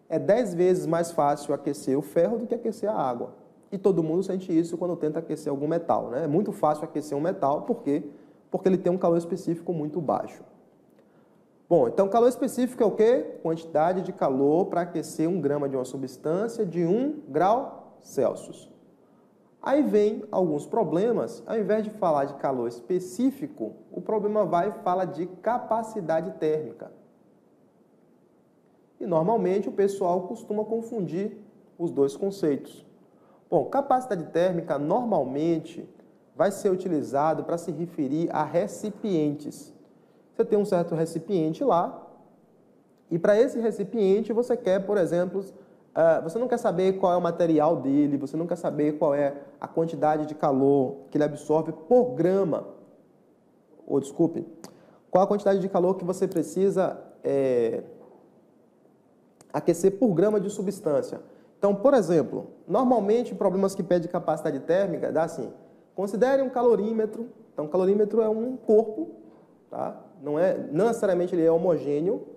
é 10 vezes mais fácil aquecer o ferro do que aquecer a água. E todo mundo sente isso quando tenta aquecer algum metal, né? É muito fácil aquecer um metal, por quê? Porque ele tem um calor específico muito baixo. Bom, então calor específico é o quê? Quantidade de calor para aquecer 1 grama de uma substância de 1 grau Celsius. Aí vem alguns problemas. Ao invés de falar de calor específico, o problema vai e fala de capacidade térmica. E normalmente o pessoal costuma confundir os dois conceitos. Bom, capacidade térmica normalmente vai ser utilizado para se referir a recipientes. Você tem um certo recipiente lá, e para esse recipiente você quer, por exemplo, você não quer saber qual é o material dele, você não quer saber qual é a quantidade de calor que ele absorve por grama, ou desculpe, qual a quantidade de calor que você precisa aquecer por grama de substância. Então, por exemplo, normalmente problemas que pedem capacidade térmica dá assim, considere um calorímetro. Então, calorímetro é um corpo, tá? Não necessariamente ele é homogêneo.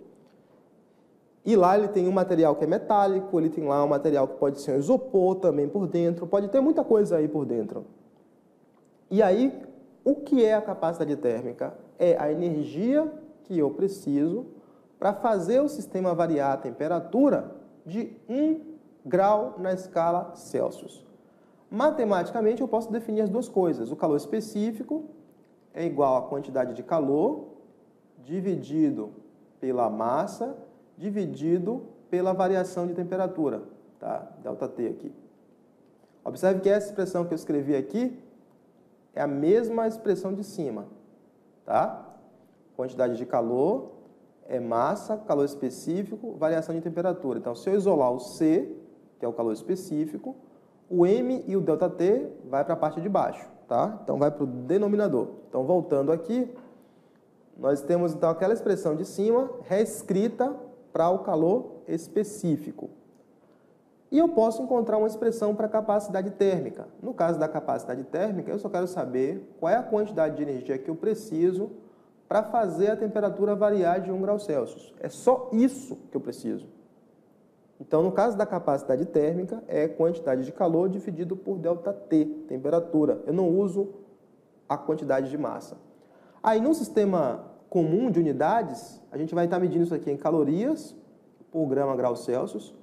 E lá ele tem um material que é metálico, ele tem lá um material que pode ser um isopor também por dentro, pode ter muita coisa aí por dentro. E aí, o que é a capacidade térmica? É a energia que eu preciso para fazer o sistema variar a temperatura de 1 grau na escala Celsius. Matematicamente, eu posso definir as duas coisas. O calor específico é igual à quantidade de calor dividido pela massa dividido pela variação de temperatura, tá? ΔT aqui. Observe que essa expressão que eu escrevi aqui é a mesma expressão de cima, tá? Quantidade de calor é massa, calor específico, variação de temperatura. Então, se eu isolar o C, que é o calor específico, o M e o ΔT vai para a parte de baixo, tá? Então, vai para o denominador. Então, voltando aqui, nós temos, então, aquela expressão de cima reescrita para o calor específico. E eu posso encontrar uma expressão para a capacidade térmica. No caso da capacidade térmica, eu só quero saber qual é a quantidade de energia que eu preciso para fazer a temperatura variar de 1 grau Celsius. É só isso que eu preciso. Então, no caso da capacidade térmica, é quantidade de calor dividido por ΔT, temperatura. Eu não uso a quantidade de massa. Aí, no sistema comum de unidades, a gente vai estar medindo isso aqui em calorias por grama grau Celsius.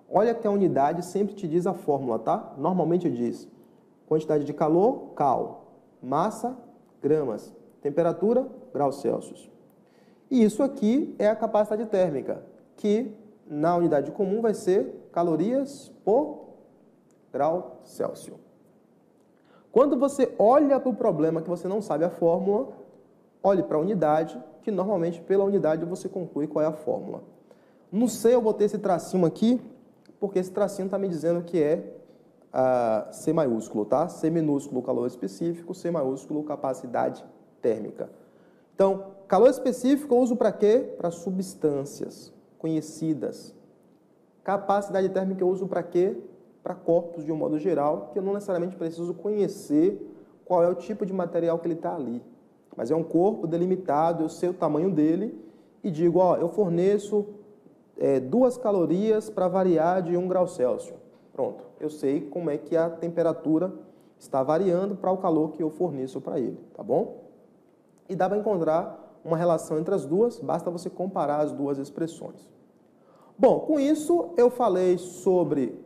Olha que a unidade sempre te diz a fórmula, tá? Normalmente diz quantidade de calor, cal, massa, gramas, temperatura, graus Celsius. E isso aqui é a capacidade térmica, que na unidade comum vai ser calorias por grau Celsius. Quando você olha para o problema que você não sabe a fórmula, olhe para a unidade, que normalmente pela unidade você conclui qual é a fórmula. No C eu botei esse tracinho aqui, porque esse tracinho está me dizendo que é C maiúsculo, tá? C minúsculo, calor específico, C maiúsculo, capacidade térmica. Então, calor específico eu uso para quê? Para substâncias conhecidas. Capacidade térmica eu uso para quê? Para corpos de um modo geral, que eu não necessariamente preciso conhecer qual é o tipo de material que ele está ali. Mas é um corpo delimitado, eu sei o tamanho dele e digo, ó, eu forneço 2 calorias para variar de 1 grau Celsius. Pronto, eu sei como é que a temperatura está variando para o calor que eu forneço para ele, tá bom? E dá para encontrar uma relação entre as duas, basta você comparar as duas expressões. Bom, com isso eu falei sobre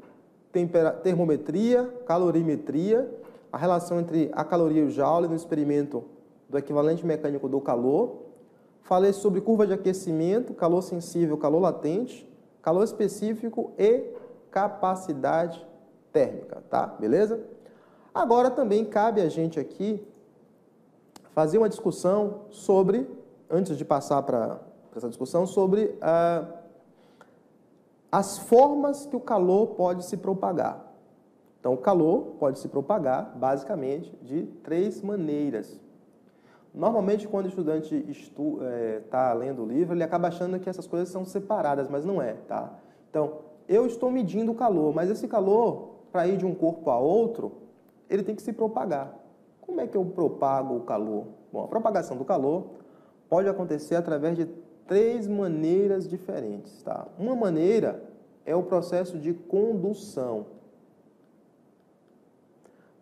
termometria, calorimetria, a relação entre a caloria e o Joule no experimento do equivalente mecânico do calor. Falei sobre curva de aquecimento, calor sensível, calor latente, calor específico e capacidade térmica, tá? Beleza? Agora também cabe a gente aqui fazer uma discussão sobre, antes de passar para essa discussão, sobre as formas que o calor pode se propagar. Então, o calor pode se propagar, basicamente, de 3 maneiras. Normalmente, quando o estudante está lendo o livro, ele acaba achando que essas coisas são separadas, mas não é, tá? Então, eu estou medindo o calor, mas esse calor, para ir de um corpo a outro, ele tem que se propagar. Como é que eu propago o calor? Bom, a propagação do calor pode acontecer através de 3 maneiras diferentes, tá? Uma maneira é o processo de condução.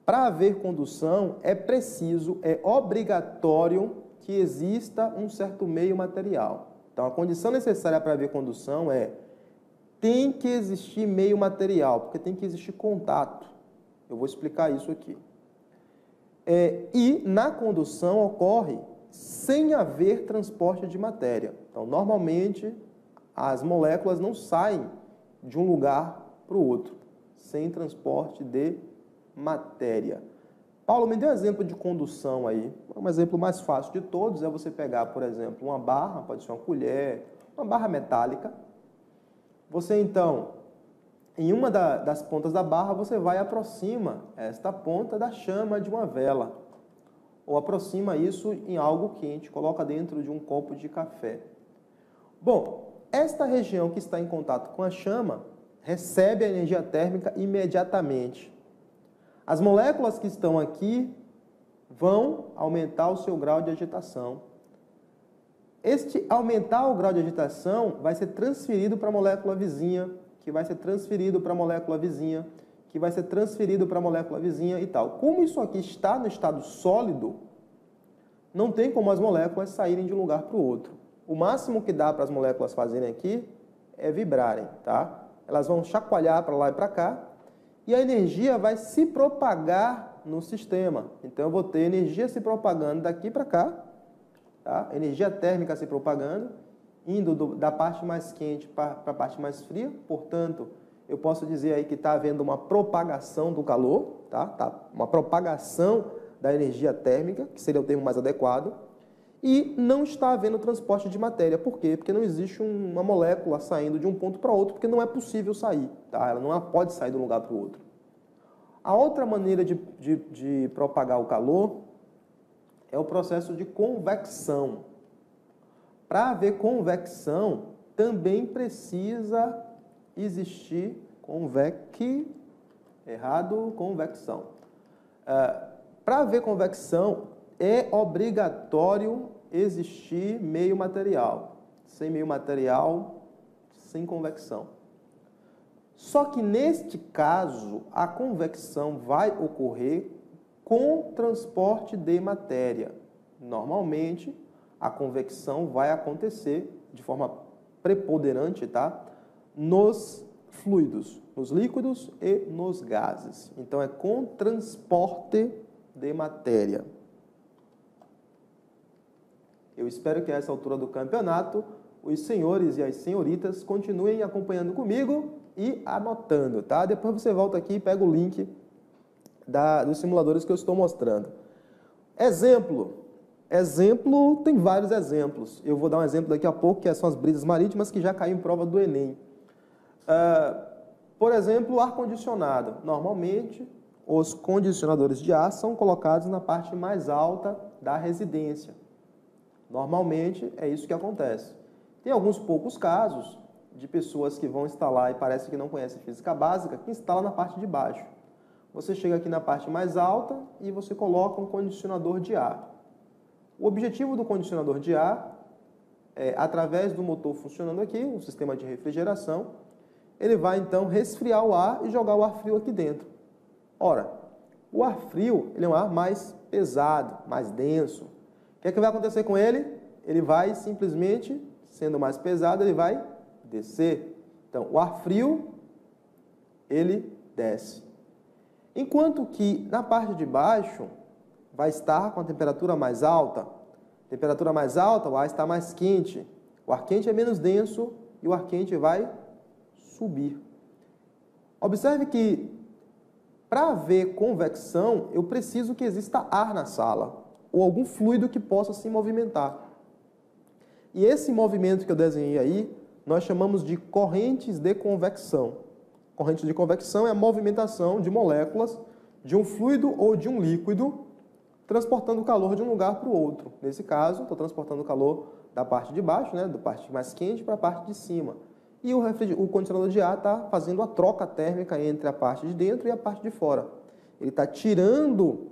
Para haver condução, é preciso, é obrigatório que exista um certo meio material. Então, a condição necessária para haver condução tem que existir meio material, porque tem que existir contato. Eu vou explicar isso aqui. E na condução ocorre sem haver transporte de matéria. Então, normalmente, as moléculas não saem de um lugar para o outro, sem transporte de matéria. Paulo, me dê um exemplo de condução aí. Um exemplo mais fácil de todos é você pegar, por exemplo, uma barra, pode ser uma colher, uma barra metálica. Você, então, em uma das pontas da barra, você vai e aproxima esta ponta da chama de uma vela. Ou aproxima isso em algo quente, coloca dentro de um copo de café. Bom, esta região que está em contato com a chama recebe a energia térmica imediatamente. As moléculas que estão aqui vão aumentar o seu grau de agitação. Este aumentar o grau de agitação vai ser transferido para a molécula vizinha, que vai ser transferido para a molécula vizinha, que vai ser transferido para a molécula vizinha e tal. Como isso aqui está no estado sólido, não tem como as moléculas saírem de um lugar para o outro. O máximo que dá para as moléculas fazerem aqui é vibrarem, tá? Elas vão chacoalhar para lá e para cá, e a energia vai se propagar no sistema. Então, eu vou ter energia se propagando daqui para cá, tá? Energia térmica se propagando, indo da parte mais quente para a parte mais fria, portanto, eu posso dizer aí que está havendo uma propagação do calor, uma propagação da energia térmica, que seria o termo mais adequado, e não está havendo transporte de matéria. Por quê? Porque não existe uma molécula saindo de um ponto para outro, porque não é possível sair, ela não pode sair de um lugar para o outro. A outra maneira de propagar o calor é o processo de convecção. Para haver convecção, também precisa existir convecção. Para haver convecção, é obrigatório existir meio material. Sem meio material, sem convecção. Só que neste caso, a convecção vai ocorrer com transporte de matéria. Normalmente, a convecção vai acontecer de forma preponderante, nos fluidos, nos líquidos e nos gases. Então, é com transporte de matéria. Eu espero que a essa altura do campeonato, os senhores e as senhoritas continuem acompanhando comigo e anotando, Depois você volta aqui e pega o link dos simuladores que eu estou mostrando. Exemplo, tem vários exemplos. Eu vou dar um exemplo daqui a pouco, que são as brisas marítimas, que já caiu em prova do Enem. Por exemplo, o ar-condicionado. Normalmente, os condicionadores de ar são colocados na parte mais alta da residência. Normalmente, é isso que acontece. Tem alguns poucos casos de pessoas que vão instalar e parece que não conhecem física básica, que instalam na parte de baixo. Você chega aqui na parte mais alta e você coloca um condicionador de ar. O objetivo do condicionador de ar é, através do motor funcionando aqui, um sistema de refrigeração, ele vai então resfriar o ar e jogar o ar frio aqui dentro. Ora, o ar frio ele é um ar mais pesado, mais denso. O que é que vai acontecer com ele? Ele vai simplesmente, sendo mais pesado, ele vai descer. Então, o ar frio, ele desce. Enquanto que na parte de baixo vai estar com a temperatura mais alta. Temperatura mais alta, o ar está mais quente. O ar quente é menos denso e o ar quente vai subir. Observe que para haver convecção, eu preciso que exista ar na sala ou algum fluido que possa se movimentar. E esse movimento que eu desenhei aí, nós chamamos de correntes de convecção. Corrente de convecção é a movimentação de moléculas de um fluido ou de um líquido, transportando o calor de um lugar para o outro. Nesse caso, estou transportando o calor da parte de baixo, da parte mais quente para a parte de cima. E o condicionador de ar está fazendo a troca térmica entre a parte de dentro e a parte de fora. Ele está tirando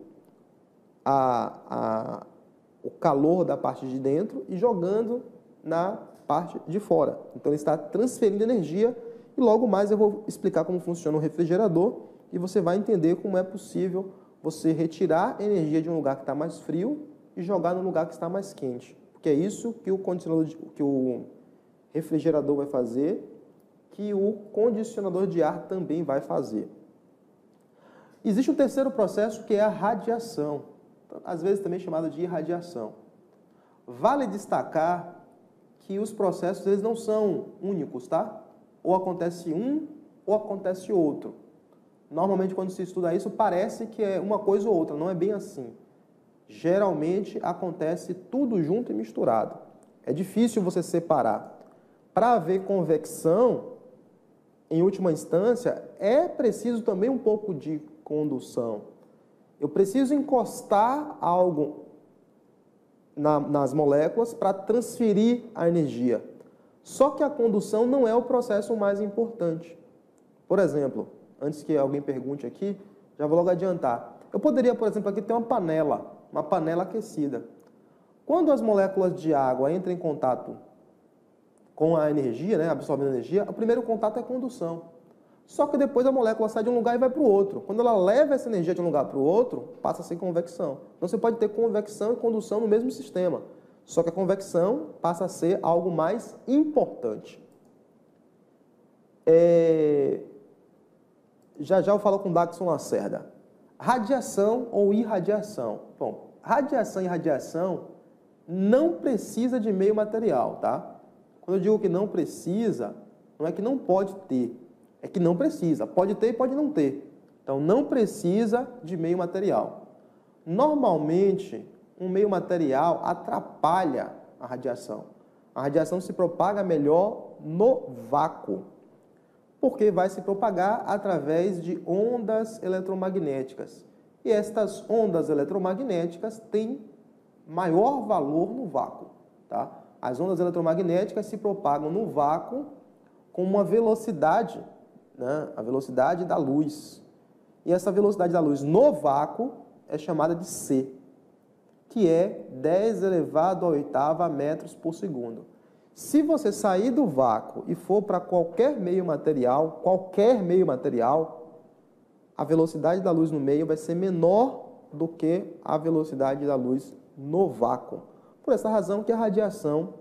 o calor da parte de dentro e jogando na parte de fora. Então, ele está transferindo energia e logo mais eu vou explicar como funciona o refrigerador e você vai entender como é possível você retirar energia de um lugar que está mais frio e jogar no lugar que está mais quente. Porque é isso que o refrigerador vai fazer, que o condicionador de ar também vai fazer. Existe um terceiro processo que é a radiação, às vezes também chamado de irradiação. Vale destacar que os processos eles não são únicos, Ou acontece um ou acontece outro. Normalmente, quando se estuda isso, parece que é uma coisa ou outra, não é bem assim. Geralmente, acontece tudo junto e misturado. É difícil você separar. Para haver convecção, em última instância, é preciso também um pouco de condução. Eu preciso encostar algo nas moléculas para transferir a energia. Só que a condução não é o processo mais importante. Por exemplo, antes que alguém pergunte aqui, já vou logo adiantar. Eu poderia, por exemplo, aqui ter uma panela aquecida. Quando as moléculas de água entram em contato com a energia, absorvendo a energia, o primeiro contato é a condução. Só que depois a molécula sai de um lugar e vai para o outro. Quando ela leva essa energia de um lugar para o outro, passa a ser convecção. Então você pode ter convecção e condução no mesmo sistema. Só que a convecção passa a ser algo mais importante. Já eu falo com Daxon Lacerda. Radiação ou irradiação? Bom, radiação e irradiação não precisa de meio material, Quando eu digo que não precisa, não é que não pode ter, é que não precisa. Pode ter e pode não ter. Então, não precisa de meio material. Normalmente, um meio material atrapalha a radiação. A radiação se propaga melhor no vácuo, porque vai se propagar através de ondas eletromagnéticas. E estas ondas eletromagnéticas têm maior valor no vácuo, tá? As ondas eletromagnéticas se propagam no vácuo com uma velocidade, né? A velocidade da luz. E essa velocidade da luz no vácuo é chamada de C, que é 10 elevado a oitava metros por segundo. Se você sair do vácuo e for para qualquer meio material, a velocidade da luz no meio vai ser menor do que a velocidade da luz no vácuo. Por essa razão que a radiação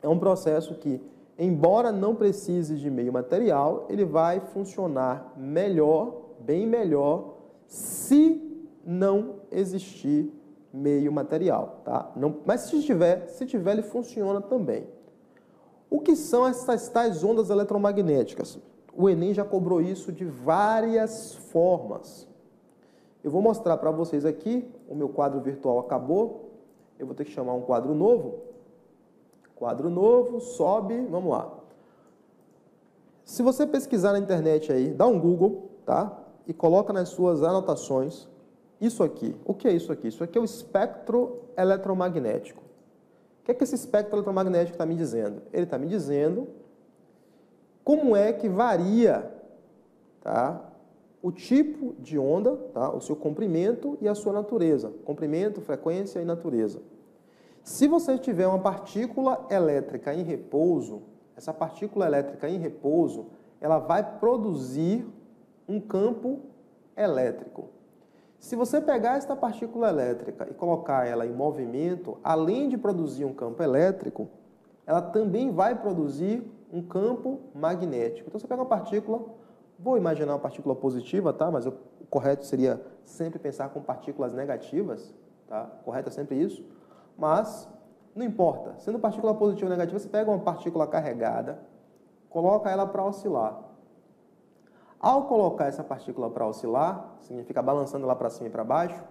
é um processo que, embora não precise de meio material, ele vai funcionar melhor, bem melhor, se não existir meio material, tá? Não, mas se tiver, ele funciona também. O que são essas tais ondas eletromagnéticas? O Enem já cobrou isso de várias formas. Eu vou mostrar para vocês aqui, o meu quadro virtual acabou, eu vou ter que chamar um quadro novo. Quadro novo, sobe, vamos lá. Se você pesquisar na internet aí, dá um Google, tá? E coloca nas suas anotações isso aqui. O que é isso aqui? Isso aqui é o espectro eletromagnético. O que é que esse espectro eletromagnético está me dizendo? Ele está me dizendo como é que varia, tá, o tipo de onda, tá, o seu comprimento e a sua natureza. Comprimento, frequência e natureza. Se você tiver uma partícula elétrica em repouso, essa partícula elétrica em repouso, ela vai produzir um campo elétrico. Se você pegar esta partícula elétrica e colocar ela em movimento, além de produzir um campo elétrico, ela também vai produzir um campo magnético. Então, você pega uma partícula, vou imaginar uma partícula positiva, tá? Mas o correto seria sempre pensar com partículas negativas, tá? O correto é sempre isso. Mas, não importa. Sendo partícula positiva ou negativa, você pega uma partícula carregada, coloca ela para oscilar. Ao colocar essa partícula para oscilar, significa balançando lá para cima e para baixo,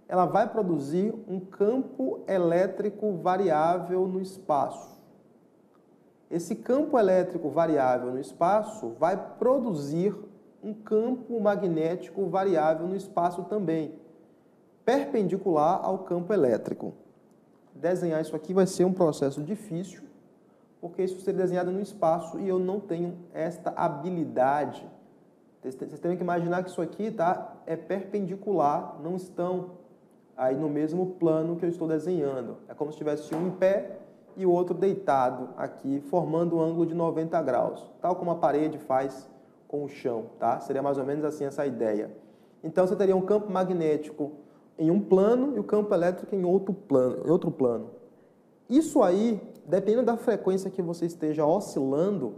ela vai produzir um campo elétrico variável no espaço. Esse campo elétrico variável no espaço vai produzir um campo magnético variável no espaço também, perpendicular ao campo elétrico. Desenhar isso aqui vai ser um processo difícil, porque isso seria desenhado no espaço e eu não tenho esta habilidade. Vocês têm que imaginar que isso aqui, tá, é perpendicular, não estão aí no mesmo plano que eu estou desenhando. É como se tivesse um em pé e o outro deitado aqui, formando um ângulo de 90 graus, tal como a parede faz com o chão, tá? Seria mais ou menos assim essa ideia. Então, você teria um campo magnético em um plano e o campo elétrico em outro plano. Isso aí, dependendo da frequência que você esteja oscilando,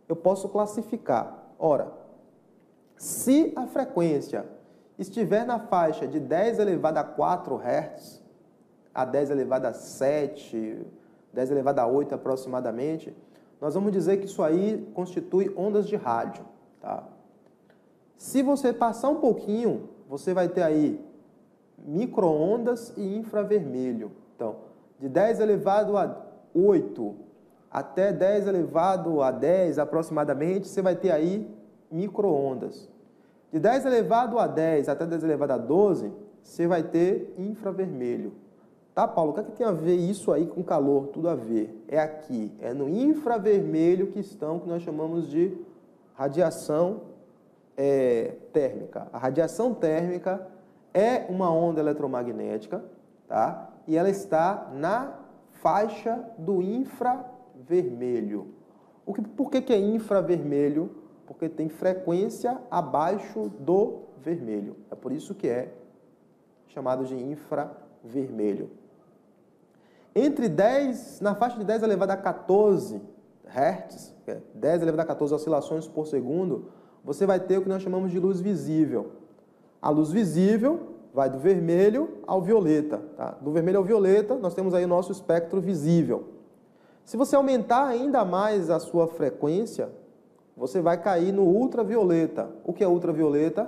eu posso classificar. Ora, se a frequência estiver na faixa de 10 elevado a 4 Hz, a 10 elevado a 7, 10 elevado a 8 aproximadamente, nós vamos dizer que isso aí constitui ondas de rádio, tá? Se você passar um pouquinho, você vai ter aí micro-ondas e infravermelho. Então, de 10 elevado a 8 até 10 elevado a 10 aproximadamente, você vai ter aí micro-ondas. De 10 elevado a 10 até 10 elevado a 12, você vai ter infravermelho. Tá, Paulo? O que é que tem a ver isso aí com calor? Tudo a ver. É aqui, é no infravermelho que estão, o que nós chamamos de radiação térmica. A radiação térmica é uma onda eletromagnética, tá? E ela está na faixa do infravermelho. Por que é infravermelho? Porque tem frequência abaixo do vermelho. É por isso que é chamado de infravermelho. Na faixa de 10 elevado a 14 Hz, 10 elevado a 14 oscilações por segundo, você vai ter o que nós chamamos de luz visível. A luz visível vai do vermelho ao violeta. Tá? Do vermelho ao violeta, nós temos aí o nosso espectro visível. Se você aumentar ainda mais a sua frequência, você vai cair no ultravioleta. O que é ultravioleta?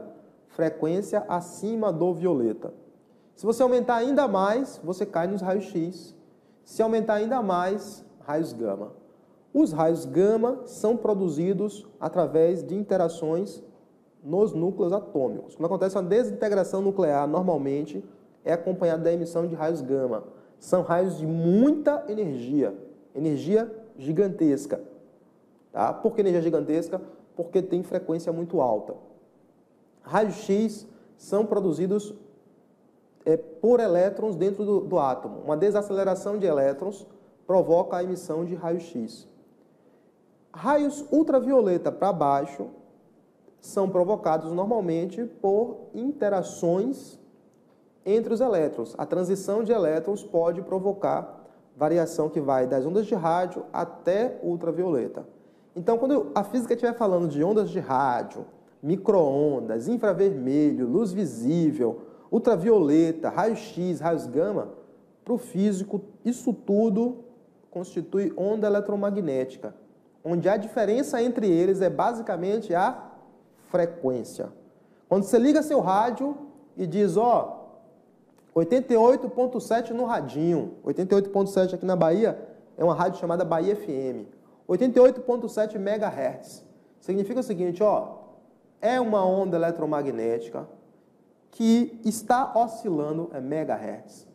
Frequência acima do violeta. Se você aumentar ainda mais, você cai nos raios X. Se aumentar ainda mais, raios gama. Os raios gama são produzidos através de interações nos núcleos atômicos. Quando acontece uma desintegração nuclear, normalmente é acompanhada da emissão de raios gama. São raios de muita energia, energia gigantesca. Tá? Por que energia gigantesca? Porque tem frequência muito alta. Raios X são produzidos por elétrons dentro do átomo. Uma desaceleração de elétrons provoca a emissão de raios X. Raios ultravioleta para baixo são provocados normalmente por interações entre os elétrons. A transição de elétrons pode provocar variação que vai das ondas de rádio até ultravioleta. Então, quando a física estiver falando de ondas de rádio, micro-ondas, infravermelho, luz visível, ultravioleta, raio-x, raios gama, para o físico, isso tudo constitui onda eletromagnética, onde a diferença entre eles é basicamente a frequência. Quando você liga seu rádio e diz, 88.7 no radinho, 88.7 aqui na Bahia é uma rádio chamada Bahia FM, 88.7 MHz, significa o seguinte, é uma onda eletromagnética que está oscilando, megahertz,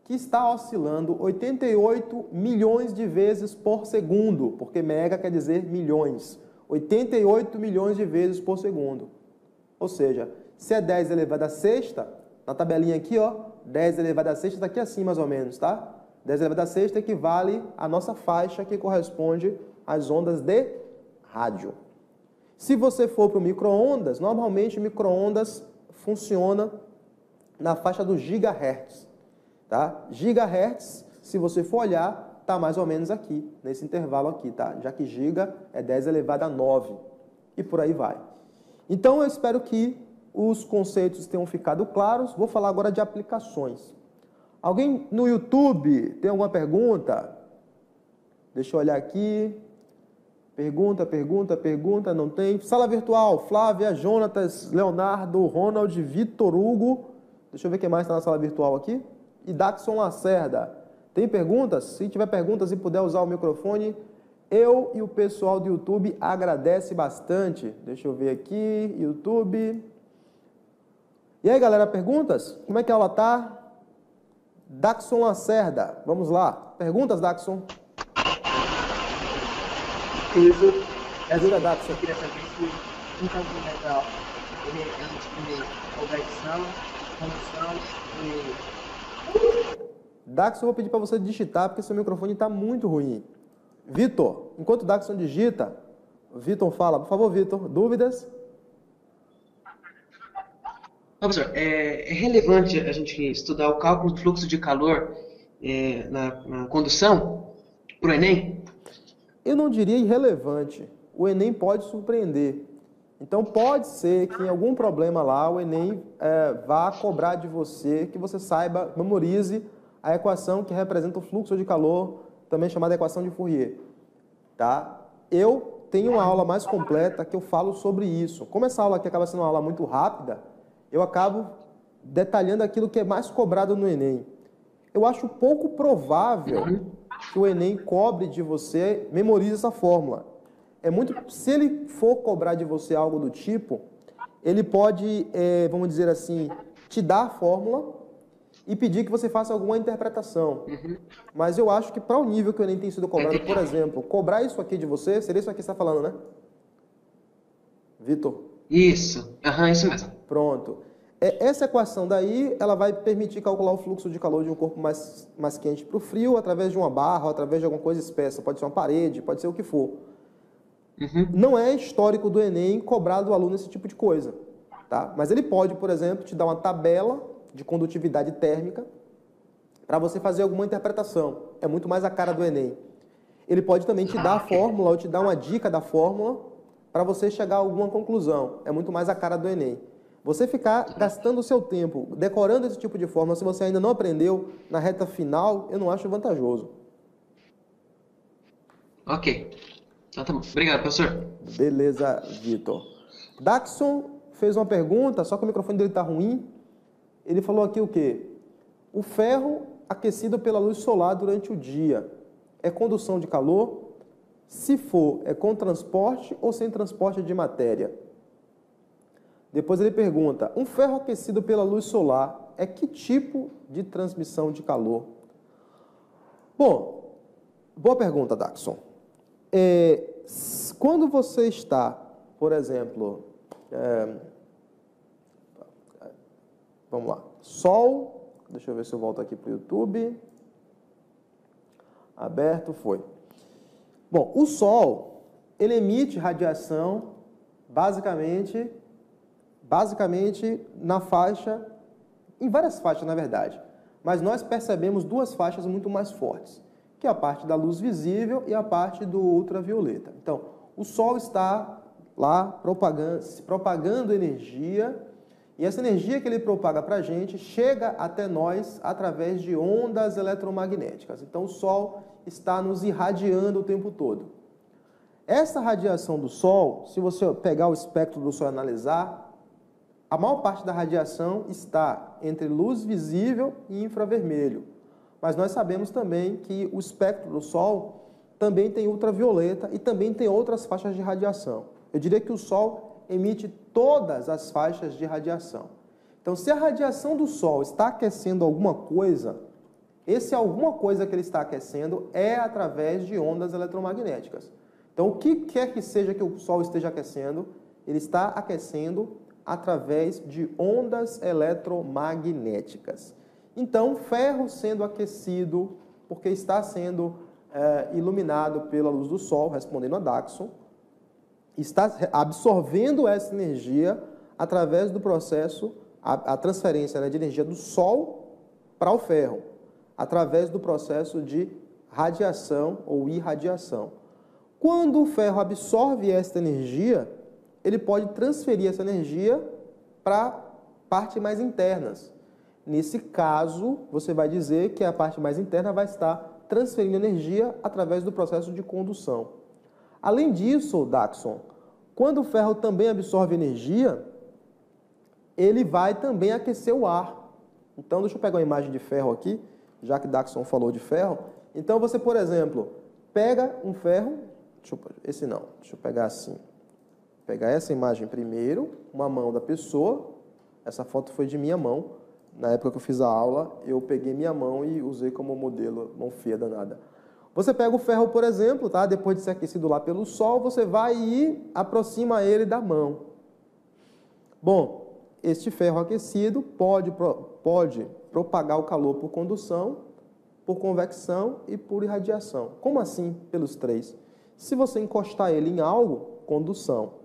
que está oscilando 88 milhões de vezes por segundo, porque mega quer dizer milhões, 88 milhões de vezes por segundo. Ou seja, se é 10 elevado a sexta, na tabelinha aqui, 10 elevado a sexta, está aqui assim mais ou menos, tá? 10 elevado a sexta equivale à nossa faixa que corresponde às ondas de rádio. Se você for para o micro-ondas, normalmente o micro-ondas funciona na faixa do gigahertz. Tá? Gigahertz, se você for olhar, está mais ou menos aqui, nesse intervalo aqui, tá? Já que giga é 10 elevado a 9 e por aí vai. Então eu espero que os conceitos tenham ficado claros. Vou falar agora de aplicações. Alguém no YouTube tem alguma pergunta? Deixa eu olhar aqui. Pergunta, não tem. Sala virtual, Flávia, Jonatas, Leonardo, Ronald, Vitor Hugo. Deixa eu ver quem mais está na sala virtual aqui. E Daxon Lacerda. Tem perguntas? Se tiver perguntas e puder usar o microfone, eu e o pessoal do YouTube agradece bastante. Deixa eu ver aqui, YouTube. E aí, galera, perguntas? Como é que a aula tá? Daxon Lacerda, vamos lá. Perguntas, Daxon? Ajuda, Daxon. Eu queria saber se um caminho legal ele experimenta conversão, condução e... Daxon, eu vou pedir para você digitar, porque seu microfone está muito ruim. Vitor, enquanto o Daxon digita, o Vitor fala. Por favor, Vitor, dúvidas? Professor, é relevante a gente estudar o cálculo do fluxo de calor na condução para o Enem? Eu não diria irrelevante. O Enem pode surpreender. Então, pode ser que em algum problema lá o Enem vá cobrar de você que você saiba, memorize a equação que representa o fluxo de calor, também chamada equação de Fourier. Tá? Eu tenho uma aula mais completa que eu falo sobre isso. Como essa aula aqui acaba sendo uma aula muito rápida, eu acabo detalhando aquilo que é mais cobrado no Enem. Eu acho pouco provável que o Enem cobre de você, memorize essa fórmula. Se ele for cobrar de você algo do tipo, ele pode, vamos dizer assim, te dar a fórmula e pedir que você faça alguma interpretação. Mas eu acho que para o nível que o Enem tem sido cobrado, por exemplo, cobrar isso aqui de você, seria isso aqui que você está falando, né? Vitor? Isso, isso mesmo. Pronto. Essa equação daí, ela vai permitir calcular o fluxo de calor de um corpo mais quente para o frio através de uma barra ou através de alguma coisa espessa. Pode ser uma parede, pode ser o que for. Não é histórico do Enem cobrar do aluno esse tipo de coisa. Tá? Mas ele pode, por exemplo, te dar uma tabela de condutividade térmica para você fazer alguma interpretação. É muito mais a cara do Enem. Ele pode também te dar a fórmula ou te dar uma dica da fórmula para você chegar a alguma conclusão. É muito mais a cara do Enem. Você ficar gastando o seu tempo decorando esse tipo de fórmula, se você ainda não aprendeu na reta final, eu não acho vantajoso. Ok. Então tá bom. Obrigado, professor. Beleza, Vitor. Daxon fez uma pergunta, só que o microfone dele está ruim. Ele falou aqui o quê? O ferro aquecido pela luz solar durante o dia é condução de calor? Se for, é com transporte ou sem transporte de matéria? Depois ele pergunta, um ferro aquecido pela luz solar é que tipo de transmissão de calor? Bom, boa pergunta, Daxon. Quando você está, por exemplo, vamos lá, Sol, deixa eu ver se eu volto aqui para o YouTube. Aberto, foi. Bom, o Sol, ele emite radiação basicamente na faixa, em várias faixas na verdade, mas nós percebemos duas faixas muito mais fortes, que é a parte da luz visível e a parte do ultravioleta. Então, o Sol está lá propagando energia, e essa energia que ele propaga para a gente chega até nós através de ondas eletromagnéticas. Então, o Sol está nos irradiando o tempo todo. Essa radiação do Sol, se você pegar o espectro do Sol e analisar, a maior parte da radiação está entre luz visível e infravermelho. Mas nós sabemos também que o espectro do Sol também tem ultravioleta e também tem outras faixas de radiação. Eu diria que o Sol emite todas as faixas de radiação. Então, se a radiação do Sol está aquecendo alguma coisa, esse alguma coisa que ele está aquecendo é através de ondas eletromagnéticas. Então, o que quer que seja que o Sol esteja aquecendo, ele está aquecendo através de ondas eletromagnéticas. Então, ferro sendo aquecido, porque está sendo iluminado pela luz do Sol, respondendo a Daxon, está absorvendo essa energia através do processo, a transferência, né, de energia do Sol para o ferro, através do processo de radiação ou irradiação. Quando o ferro absorve esta energia, ele pode transferir essa energia para partes mais internas. Nesse caso, você vai dizer que a parte mais interna vai estar transferindo energia através do processo de condução. Além disso, Daxon, quando o ferro também absorve energia, ele vai também aquecer o ar. Então, deixa eu pegar uma imagem de ferro aqui, já que Daxon falou de ferro. Então, você, por exemplo, pega um ferro, deixa eu pegar assim. Pegar essa imagem primeiro, uma mão da pessoa, essa foto foi de minha mão, na época que eu fiz a aula, eu peguei minha mão e usei como modelo, mão feia danada. Você pega o ferro, por exemplo, tá? Depois de ser aquecido lá pelo Sol, você vai e aproxima ele da mão. Bom, este ferro aquecido pode propagar o calor por condução, por convecção e por irradiação. Como assim pelos três? Se você encostar ele em algo, condução.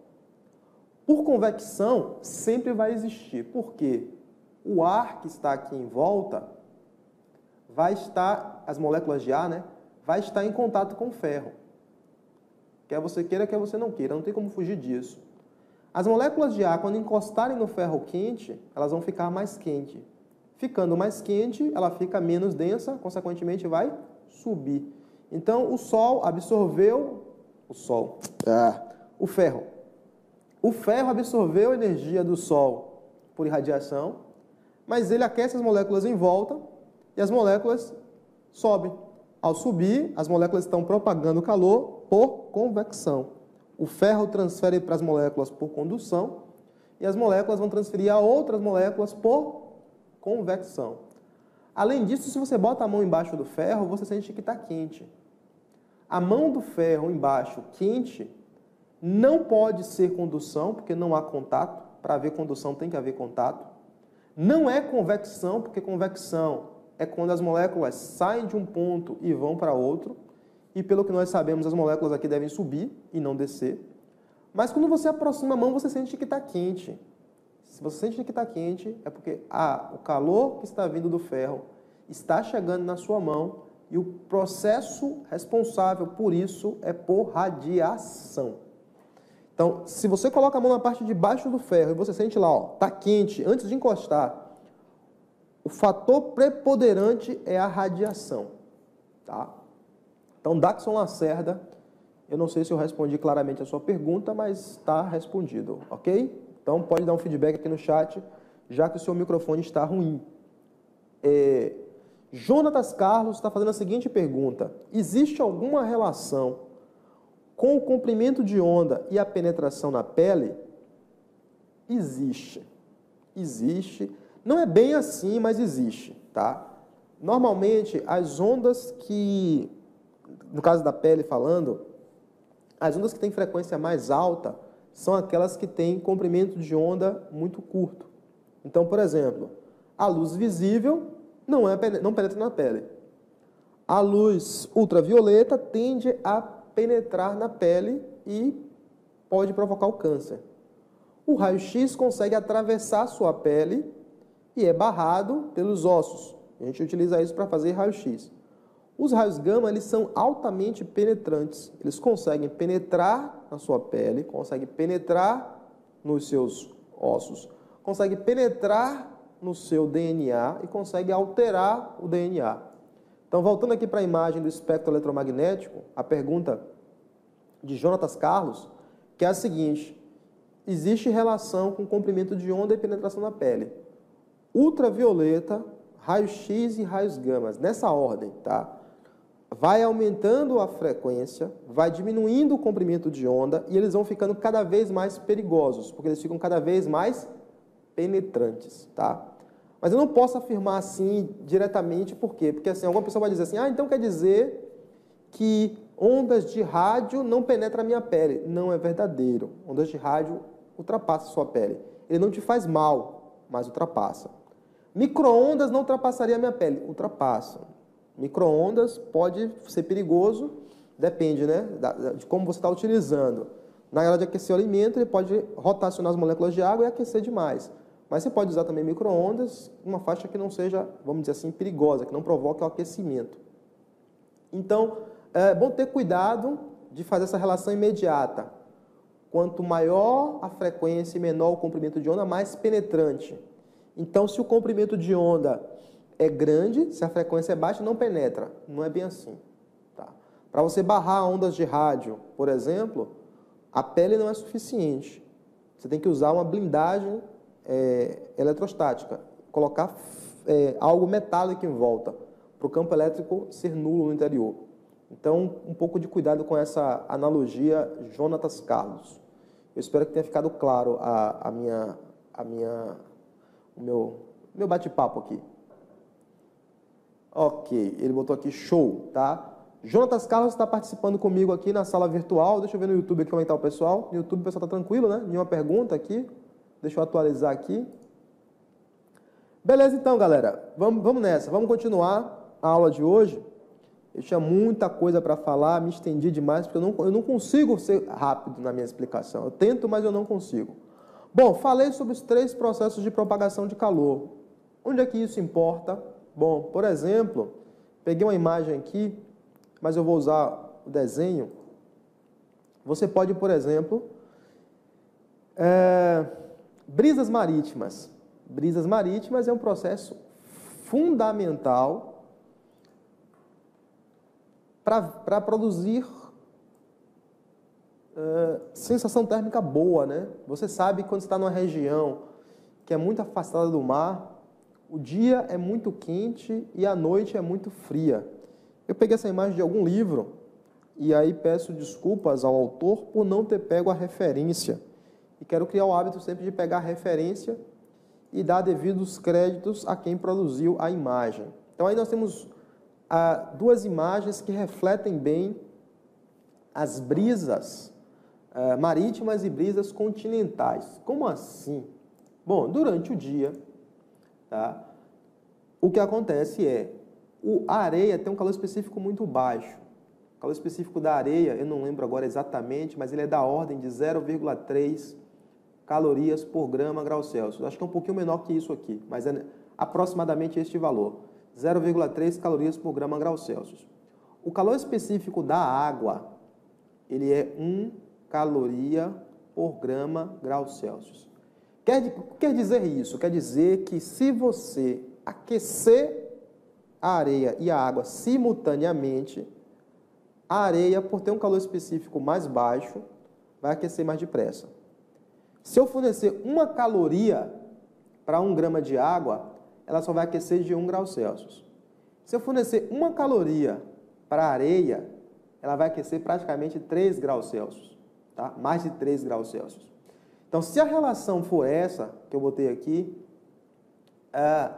Por convecção, sempre vai existir. Por quê? O ar que está aqui em volta vai estar, as moléculas de ar, né, vai estar em contato com o ferro. Quer você queira, quer você não queira, não tem como fugir disso. As moléculas de ar, quando encostarem no ferro quente, elas vão ficar mais quente. Ficando mais quente, ela fica menos densa, consequentemente vai subir. Então, o Sol absorveu o ferro. O ferro absorveu a energia do Sol por irradiação, mas ele aquece as moléculas em volta e as moléculas sobem. Ao subir, as moléculas estão propagando calor por convecção. O ferro transfere para as moléculas por condução e as moléculas vão transferir a outras moléculas por convecção. Além disso, se você bota a mão embaixo do ferro, você sente que está quente. A mão do ferro embaixo, quente, não pode ser condução, porque não há contato. Para haver condução tem que haver contato. Não é convecção, porque convecção é quando as moléculas saem de um ponto e vão para outro. E pelo que nós sabemos, as moléculas aqui devem subir e não descer. Mas quando você aproxima a mão, você sente que está quente. Se você sente que está quente, é porque o calor que está vindo do ferro está chegando na sua mão e o processo responsável por isso é por radiação. Então, se você coloca a mão na parte de baixo do ferro e você sente lá, ó, está quente, antes de encostar, o fator preponderante é a radiação. Tá? Então, Daxon Lacerda Eu não sei se eu respondi claramente a sua pergunta, mas está respondido, ok? Então pode dar um feedback aqui no chat, já que o seu microfone está ruim. Jonatas Carlos está fazendo a seguinte pergunta: existe alguma relação com o comprimento de onda e a penetração na pele? Existe. Existe. Não é bem assim, mas existe, tá? Normalmente, as ondas que, no caso da pele falando, as ondas que têm frequência mais alta são aquelas que têm comprimento de onda muito curto. Então, por exemplo, a luz visível não penetra na pele. A luz ultravioleta tende a penetrar na pele e pode provocar o câncer. O raio-x consegue atravessar a sua pele e é barrado pelos ossos. A gente utiliza isso para fazer raio-x. Os raios gama, eles são altamente penetrantes. Eles conseguem penetrar na sua pele, conseguem penetrar nos seus ossos, conseguem penetrar no seu DNA e conseguem alterar o DNA. Então, voltando aqui para a imagem do espectro eletromagnético, a pergunta de Jonatas Carlos, que é a seguinte: existe relação com comprimento de onda e penetração na pele. Ultravioleta, raio-x e raios gama, nessa ordem, tá? Vai aumentando a frequência, vai diminuindo o comprimento de onda e eles vão ficando cada vez mais perigosos, porque eles ficam cada vez mais penetrantes, tá? Mas eu não posso afirmar assim diretamente, por quê? Porque assim, alguma pessoa vai dizer assim: então quer dizer que ondas de rádio não penetram a minha pele. Não é verdadeiro. Ondas de rádio ultrapassam a sua pele. Ele não te faz mal, mas ultrapassa. Micro-ondas não ultrapassaria a minha pele. Ultrapassa. Micro-ondas pode ser perigoso, depende, né, de como você está utilizando. Na hora de aquecer o alimento, ele pode rotacionar as moléculas de água e aquecer demais. Mas você pode usar também micro-ondas, uma faixa que não seja, vamos dizer assim, perigosa, que não provoque o aquecimento. Então, é bom ter cuidado de fazer essa relação imediata. Quanto maior a frequência e menor o comprimento de onda, mais penetrante. Então, se o comprimento de onda é grande, se a frequência é baixa, não penetra. Não é bem assim. Tá? Para você barrar ondas de rádio, por exemplo, a pele não é suficiente. Você tem que usar uma blindagem eletrostática, colocar algo metálico em volta, para o campo elétrico ser nulo no interior. Então, um pouco de cuidado com essa analogia, Jonatas Carlos. Eu espero que tenha ficado claro o meu bate-papo aqui. Ok, ele botou aqui show, tá? Jonatas Carlos está participando comigo aqui na sala virtual. Deixa eu ver no YouTube aqui como está o pessoal. No YouTube o pessoal está tranquilo, né? Nenhuma pergunta aqui. Deixa eu atualizar aqui. Beleza, então, galera. Vamos nessa. Vamos continuar a aula de hoje. Eu tinha muita coisa para falar, me estendi demais, porque eu não consigo ser rápido na minha explicação. Eu tento, mas eu não consigo. Bom, falei sobre os 3 processos de propagação de calor. Onde é que isso importa? Bom, por exemplo, peguei uma imagem aqui, mas eu vou usar o desenho. Você pode, por exemplo, brisas marítimas. Brisas marítimas é um processo fundamental para produzir sensação térmica boa, né? Você sabe que quando você está numa região que é muito afastada do mar, o dia é muito quente e a noite é muito fria. Eu peguei essa imagem de algum livro e aí peço desculpas ao autor por não ter pego a referência. E quero criar o hábito sempre de pegar a referência e dar devidos créditos a quem produziu a imagem. Então aí nós temos 2 imagens que refletem bem as brisas marítimas e brisas continentais. Como assim? Bom, durante o dia, tá, o que acontece é, a areia tem um calor específico muito baixo. O calor específico da areia, eu não lembro agora exatamente, mas ele é da ordem de 0,3 calorias por grama grau Celsius. Acho que é um pouquinho menor que isso aqui, mas é aproximadamente este valor. 0,3 calorias por grama grau Celsius. O calor específico da água, ele é 1 caloria por grama grau Celsius. Quer dizer isso? Quer dizer que se você aquecer a areia e a água simultaneamente, A areia, por ter um calor específico mais baixo, vai aquecer mais depressa. Se eu fornecer 1 caloria para 1 grama de água, ela só vai aquecer de 1 grau Celsius. Se eu fornecer 1 caloria para a areia, ela vai aquecer praticamente 3 graus Celsius, tá? Mais de 3 graus Celsius. Então, se a relação for essa, que eu botei aqui, a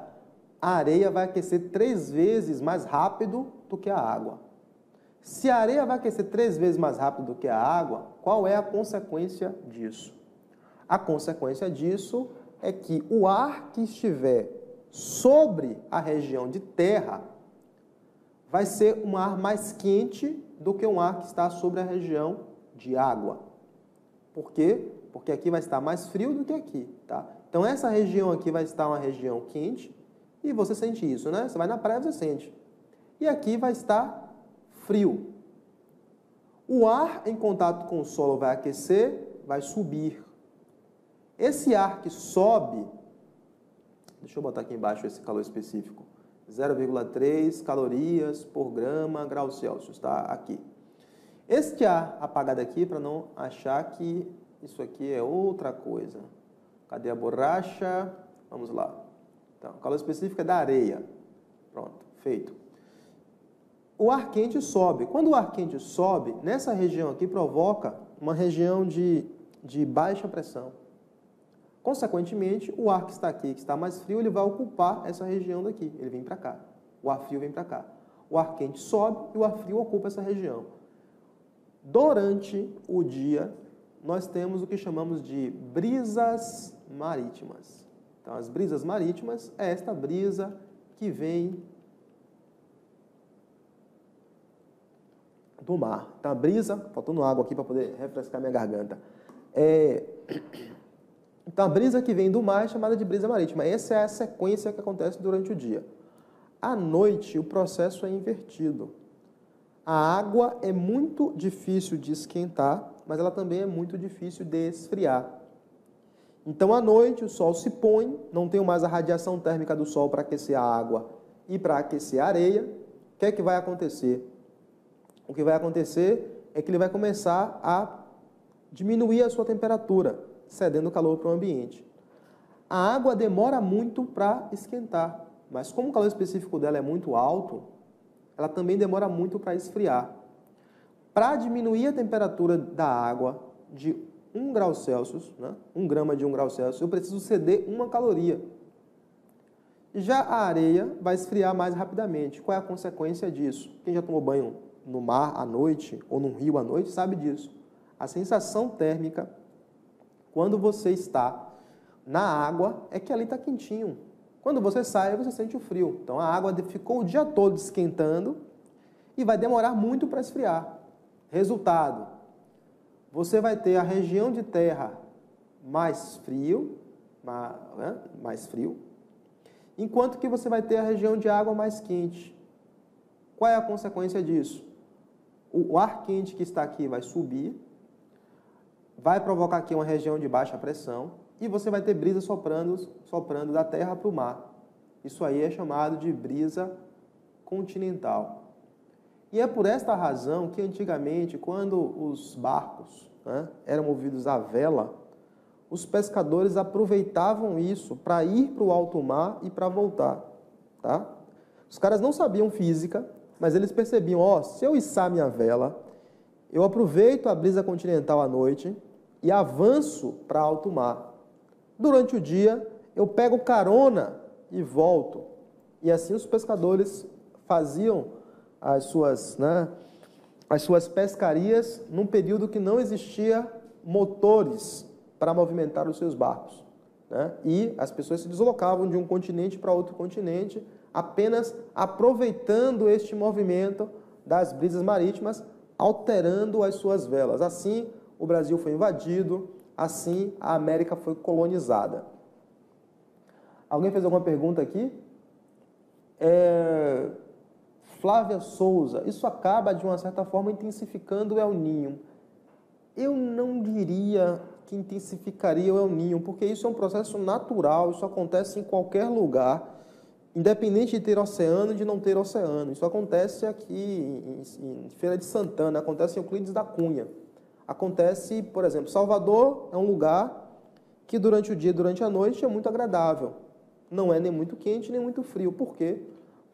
areia vai aquecer 3 vezes mais rápido do que a água. Se a areia vai aquecer 3 vezes mais rápido do que a água, qual é a consequência disso? A consequência disso é que o ar que estiver sobre a região de terra vai ser um ar mais quente do que um ar que está sobre a região de água. Por quê? Porque aqui vai estar mais frio do que aqui, tá? Então, essa região aqui vai estar uma região quente e você sente isso, né? Você vai na praia, você sente. E aqui vai estar frio. O ar em contato com o solo vai aquecer, vai subir. Esse ar que sobe, deixa eu botar aqui embaixo esse calor específico, 0,3 calorias por grama grau Celsius, tá? Aqui. Este ar apagado aqui, para não achar que isso aqui é outra coisa. Cadê a borracha? Vamos lá. Então, o calor específico é da areia. Pronto, feito. O ar quente sobe. Quando o ar quente sobe, nessa região aqui provoca uma região de baixa pressão. Consequentemente, o ar que está aqui, que está mais frio, ele vai ocupar essa região daqui. Ele vem para cá. O ar frio vem para cá. O ar quente sobe e o ar frio ocupa essa região. Durante o dia, nós temos o que chamamos de brisas marítimas. Então, as brisas marítimas é esta brisa que vem do mar. Então, a brisa, faltando água aqui para poder refrescar minha garganta. Então, a brisa que vem do mar é chamada de brisa marítima. Essa é a sequência que acontece durante o dia. À noite, o processo é invertido. A água é muito difícil de esquentar, mas ela também é muito difícil de esfriar. Então, à noite, o sol se põe, não tem mais a radiação térmica do sol para aquecer a água e para aquecer a areia. O que é que vai acontecer? O que vai acontecer é que ele vai começar a diminuir a sua temperatura, cedendo calor para o ambiente. A água demora muito para esquentar, mas como o calor específico dela é muito alto, ela também demora muito para esfriar. Para diminuir a temperatura da água de 1 grau Celsius, né, 1 grama de 1 grau Celsius, eu preciso ceder 1 caloria. Já a areia vai esfriar mais rapidamente. Qual é a consequência disso? Quem já tomou banho no mar à noite ou no rio à noite sabe disso. A sensação térmica, quando você está na água, é que ali está quentinho. Quando você sai, você sente o frio. Então, a água ficou o dia todo esquentando e vai demorar muito para esfriar. Resultado, você vai ter a região de terra mais frio, enquanto que você vai ter a região de água mais quente. Qual é a consequência disso? O ar quente que está aqui vai subir, vai provocar aqui uma região de baixa pressão e você vai ter brisa soprando da terra para o mar. Isso aí é chamado de brisa continental. E é por esta razão que antigamente, quando os barcos eram movidos à vela, os pescadores aproveitavam isso para ir para o alto mar e para voltar. Tá? Os caras não sabiam física, mas eles percebiam, se eu içar minha vela, eu aproveito a brisa continental à noite e avanço para alto mar. Durante o dia, eu pego carona e volto. E assim os pescadores faziam as suas pescarias num período que não existia motores para movimentar os seus barcos. Né? E as pessoas se deslocavam de um continente para outro continente, apenas aproveitando este movimento das brisas marítimas, alterando as suas velas. Assim, o Brasil foi invadido, assim a América foi colonizada. Alguém fez alguma pergunta aqui? Flávia Souza, isso acaba de uma certa forma intensificando o El Niño. Eu não diria que intensificaria o El Niño, porque isso é um processo natural, isso acontece em qualquer lugar. independente de ter oceano e de não ter oceano. Isso acontece aqui em Feira de Santana, acontece em Euclides da Cunha. Acontece, por exemplo, Salvador é um lugar que durante o dia e durante a noite é muito agradável. Não é nem muito quente nem muito frio. Por quê?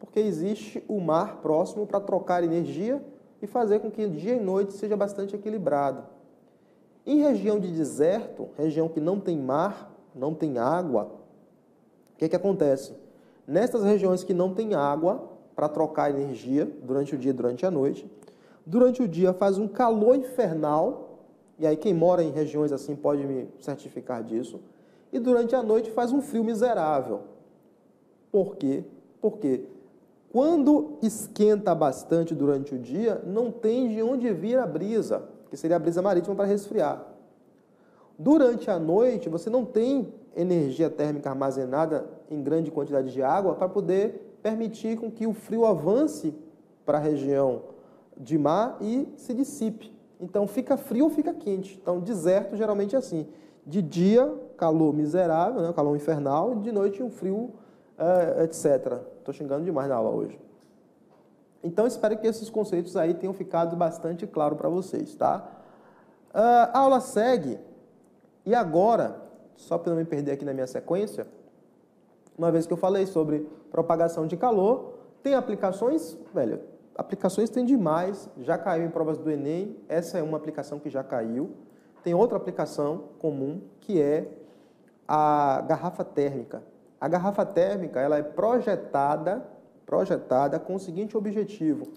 Porque existe o mar próximo para trocar energia e fazer com que dia e noite seja bastante equilibrado. Em região de deserto, região que não tem mar, não tem água, o que acontece? Nestas regiões que não tem água para trocar energia durante o dia e durante a noite, durante o dia faz um calor infernal, e aí quem mora em regiões assim pode me certificar disso, e durante a noite faz um frio miserável. Por quê? Porque quando esquenta bastante durante o dia, não tem de onde vir a brisa, que seria a brisa marítima para resfriar. Durante a noite, você não tem energia térmica armazenada em grande quantidade de água para poder permitir com que o frio avance para a região de mar e se dissipe. Então, fica frio ou fica quente. Então, deserto geralmente é assim. De dia, calor miserável, né? Calor infernal, e de noite um frio, etc. Estou xingando demais na aula hoje. Então, espero que esses conceitos aí tenham ficado bastante claro para vocês, tá? A aula segue, e agora, só para não me perder aqui na minha sequência, uma vez que eu falei sobre propagação de calor, tem aplicações, velho, aplicações tem demais, já caiu em provas do Enem, essa é uma aplicação que já caiu. Tem outra aplicação comum, que é a garrafa térmica. A garrafa térmica, ela é projetada com o seguinte objetivo.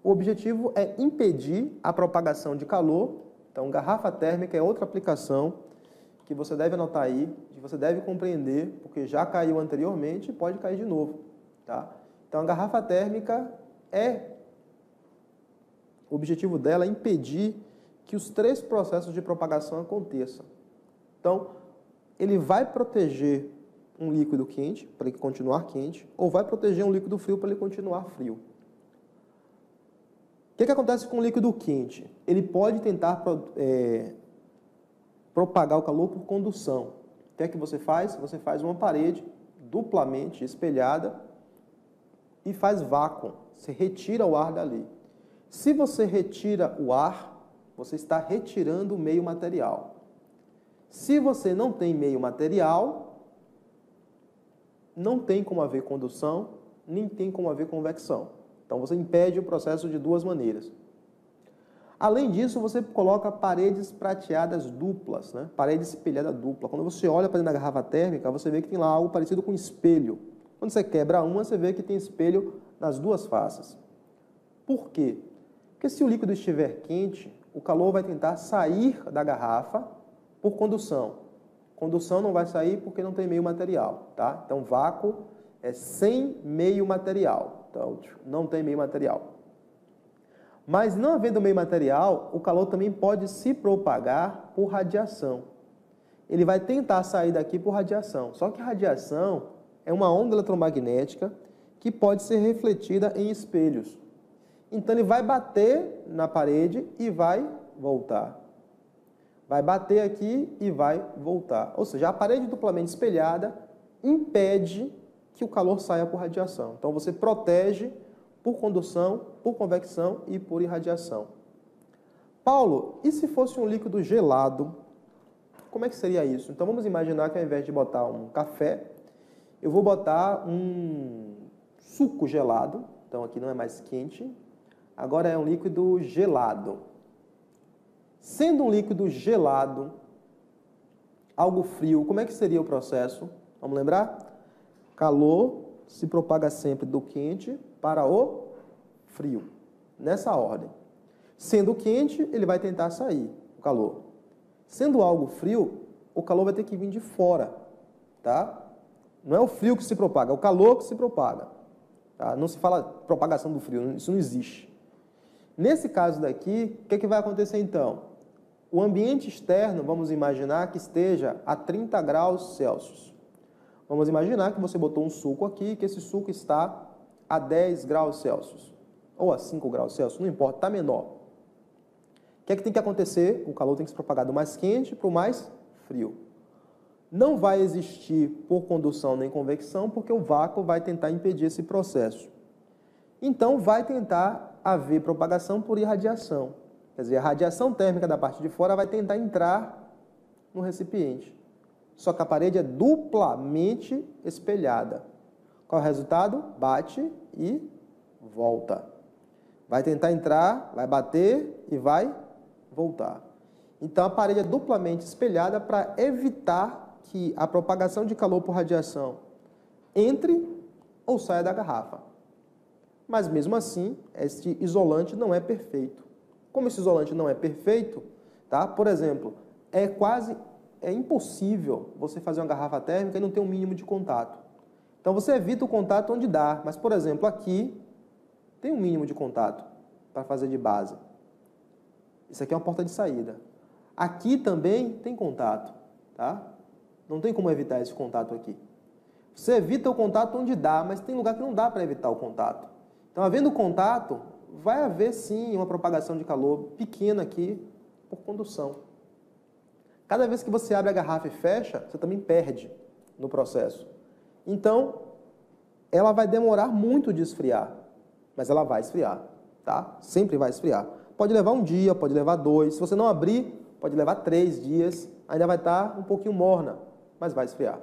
O objetivo é impedir a propagação de calor. Então, garrafa térmica é outra aplicação que você deve anotar aí, que você deve compreender, porque já caiu anteriormente e pode cair de novo, tá? Então, a garrafa térmica o objetivo dela é impedir que os 3 processos de propagação aconteçam. Então, ele vai proteger um líquido quente, para ele continuar quente, ou vai proteger um líquido frio para ele continuar frio. O que acontece com o líquido quente? Ele pode tentar propagar o calor por condução. O que é que você faz? Você faz uma parede duplamente espelhada e faz vácuo. Você retira o ar dali. Se você retira o ar, você está retirando o meio material. Se você não tem meio material, não tem como haver condução, nem tem como haver convecção. Então, você impede o processo de 2 maneiras. Além disso, você coloca paredes prateadas duplas, né? Parede espelhada dupla. Quando você olha para dentro da garrafa térmica, você vê que tem lá algo parecido com espelho. Quando você quebra uma, você vê que tem espelho nas 2 faces. Por quê? Porque se o líquido estiver quente, o calor vai tentar sair da garrafa por condução. Condução não vai sair porque não tem meio material, tá? Então, vácuo é sem meio material. Então, não tem meio material. Mas não havendo meio material, o calor também pode se propagar por radiação. Ele vai tentar sair daqui por radiação. Só que radiação é uma onda eletromagnética que pode ser refletida em espelhos. Então, ele vai bater na parede e vai voltar. Vai bater aqui e vai voltar. Ou seja, a parede duplamente espelhada impede que o calor saia por radiação. Então, você protege por condução, por convecção e por irradiação. Paulo, e se fosse um líquido gelado? Como é que seria isso? Então, vamos imaginar que ao invés de botar um café, eu vou botar um suco gelado. Então, aqui não é mais quente. Agora é um líquido gelado. Sendo um líquido gelado, algo frio, como é que seria o processo? Vamos lembrar? Calor se propaga sempre do quente para o frio. Nessa ordem. Sendo quente, ele vai tentar sair, o calor. Sendo algo frio, o calor vai ter que vir de fora, tá? Não é o frio que se propaga, é o calor que se propaga. Tá? Não se fala propagação do frio, isso não existe. Nesse caso daqui, o que vai acontecer então? O ambiente externo, vamos imaginar que esteja a 30 graus Celsius. Vamos imaginar que você botou um suco aqui, que esse suco está a 10 graus Celsius. Ou a 5 graus Celsius, não importa, está menor. O que é que tem que acontecer? O calor tem que se propagar do mais quente para o mais frio. não vai existir por condução nem convecção, porque o vácuo vai tentar impedir esse processo. Então, vai tentar haver propagação por irradiação. Quer dizer, a radiação térmica da parte de fora vai tentar entrar no recipiente. Só que a parede é duplamente espelhada. Qual é o resultado? Bate e volta. Vai tentar entrar, vai bater e vai voltar. Então, a parede é duplamente espelhada para evitar que a propagação de calor por radiação entre ou saia da garrafa. Mas, mesmo assim, este isolante não é perfeito. Como esse isolante não é perfeito, tá? Por exemplo, é impossível você fazer uma garrafa térmica e não ter um mínimo de contato. Então, você evita o contato onde dá. Mas, por exemplo, aqui tem um mínimo de contato para fazer de base. Isso aqui é uma porta de saída. Aqui também tem contato, tá? Não tem como evitar esse contato aqui. Você evita o contato onde dá, mas tem lugar que não dá para evitar o contato. Então, havendo contato, vai haver sim uma propagação de calor pequena aqui por condução. Cada vez que você abre a garrafa e fecha, você também perde no processo. Então, ela vai demorar muito de esfriar, mas ela vai esfriar, tá? Sempre vai esfriar. Pode levar um dia, pode levar 2. Se você não abrir, pode levar 3 dias. Ainda vai estar um pouquinho morna, mas vai esfriar.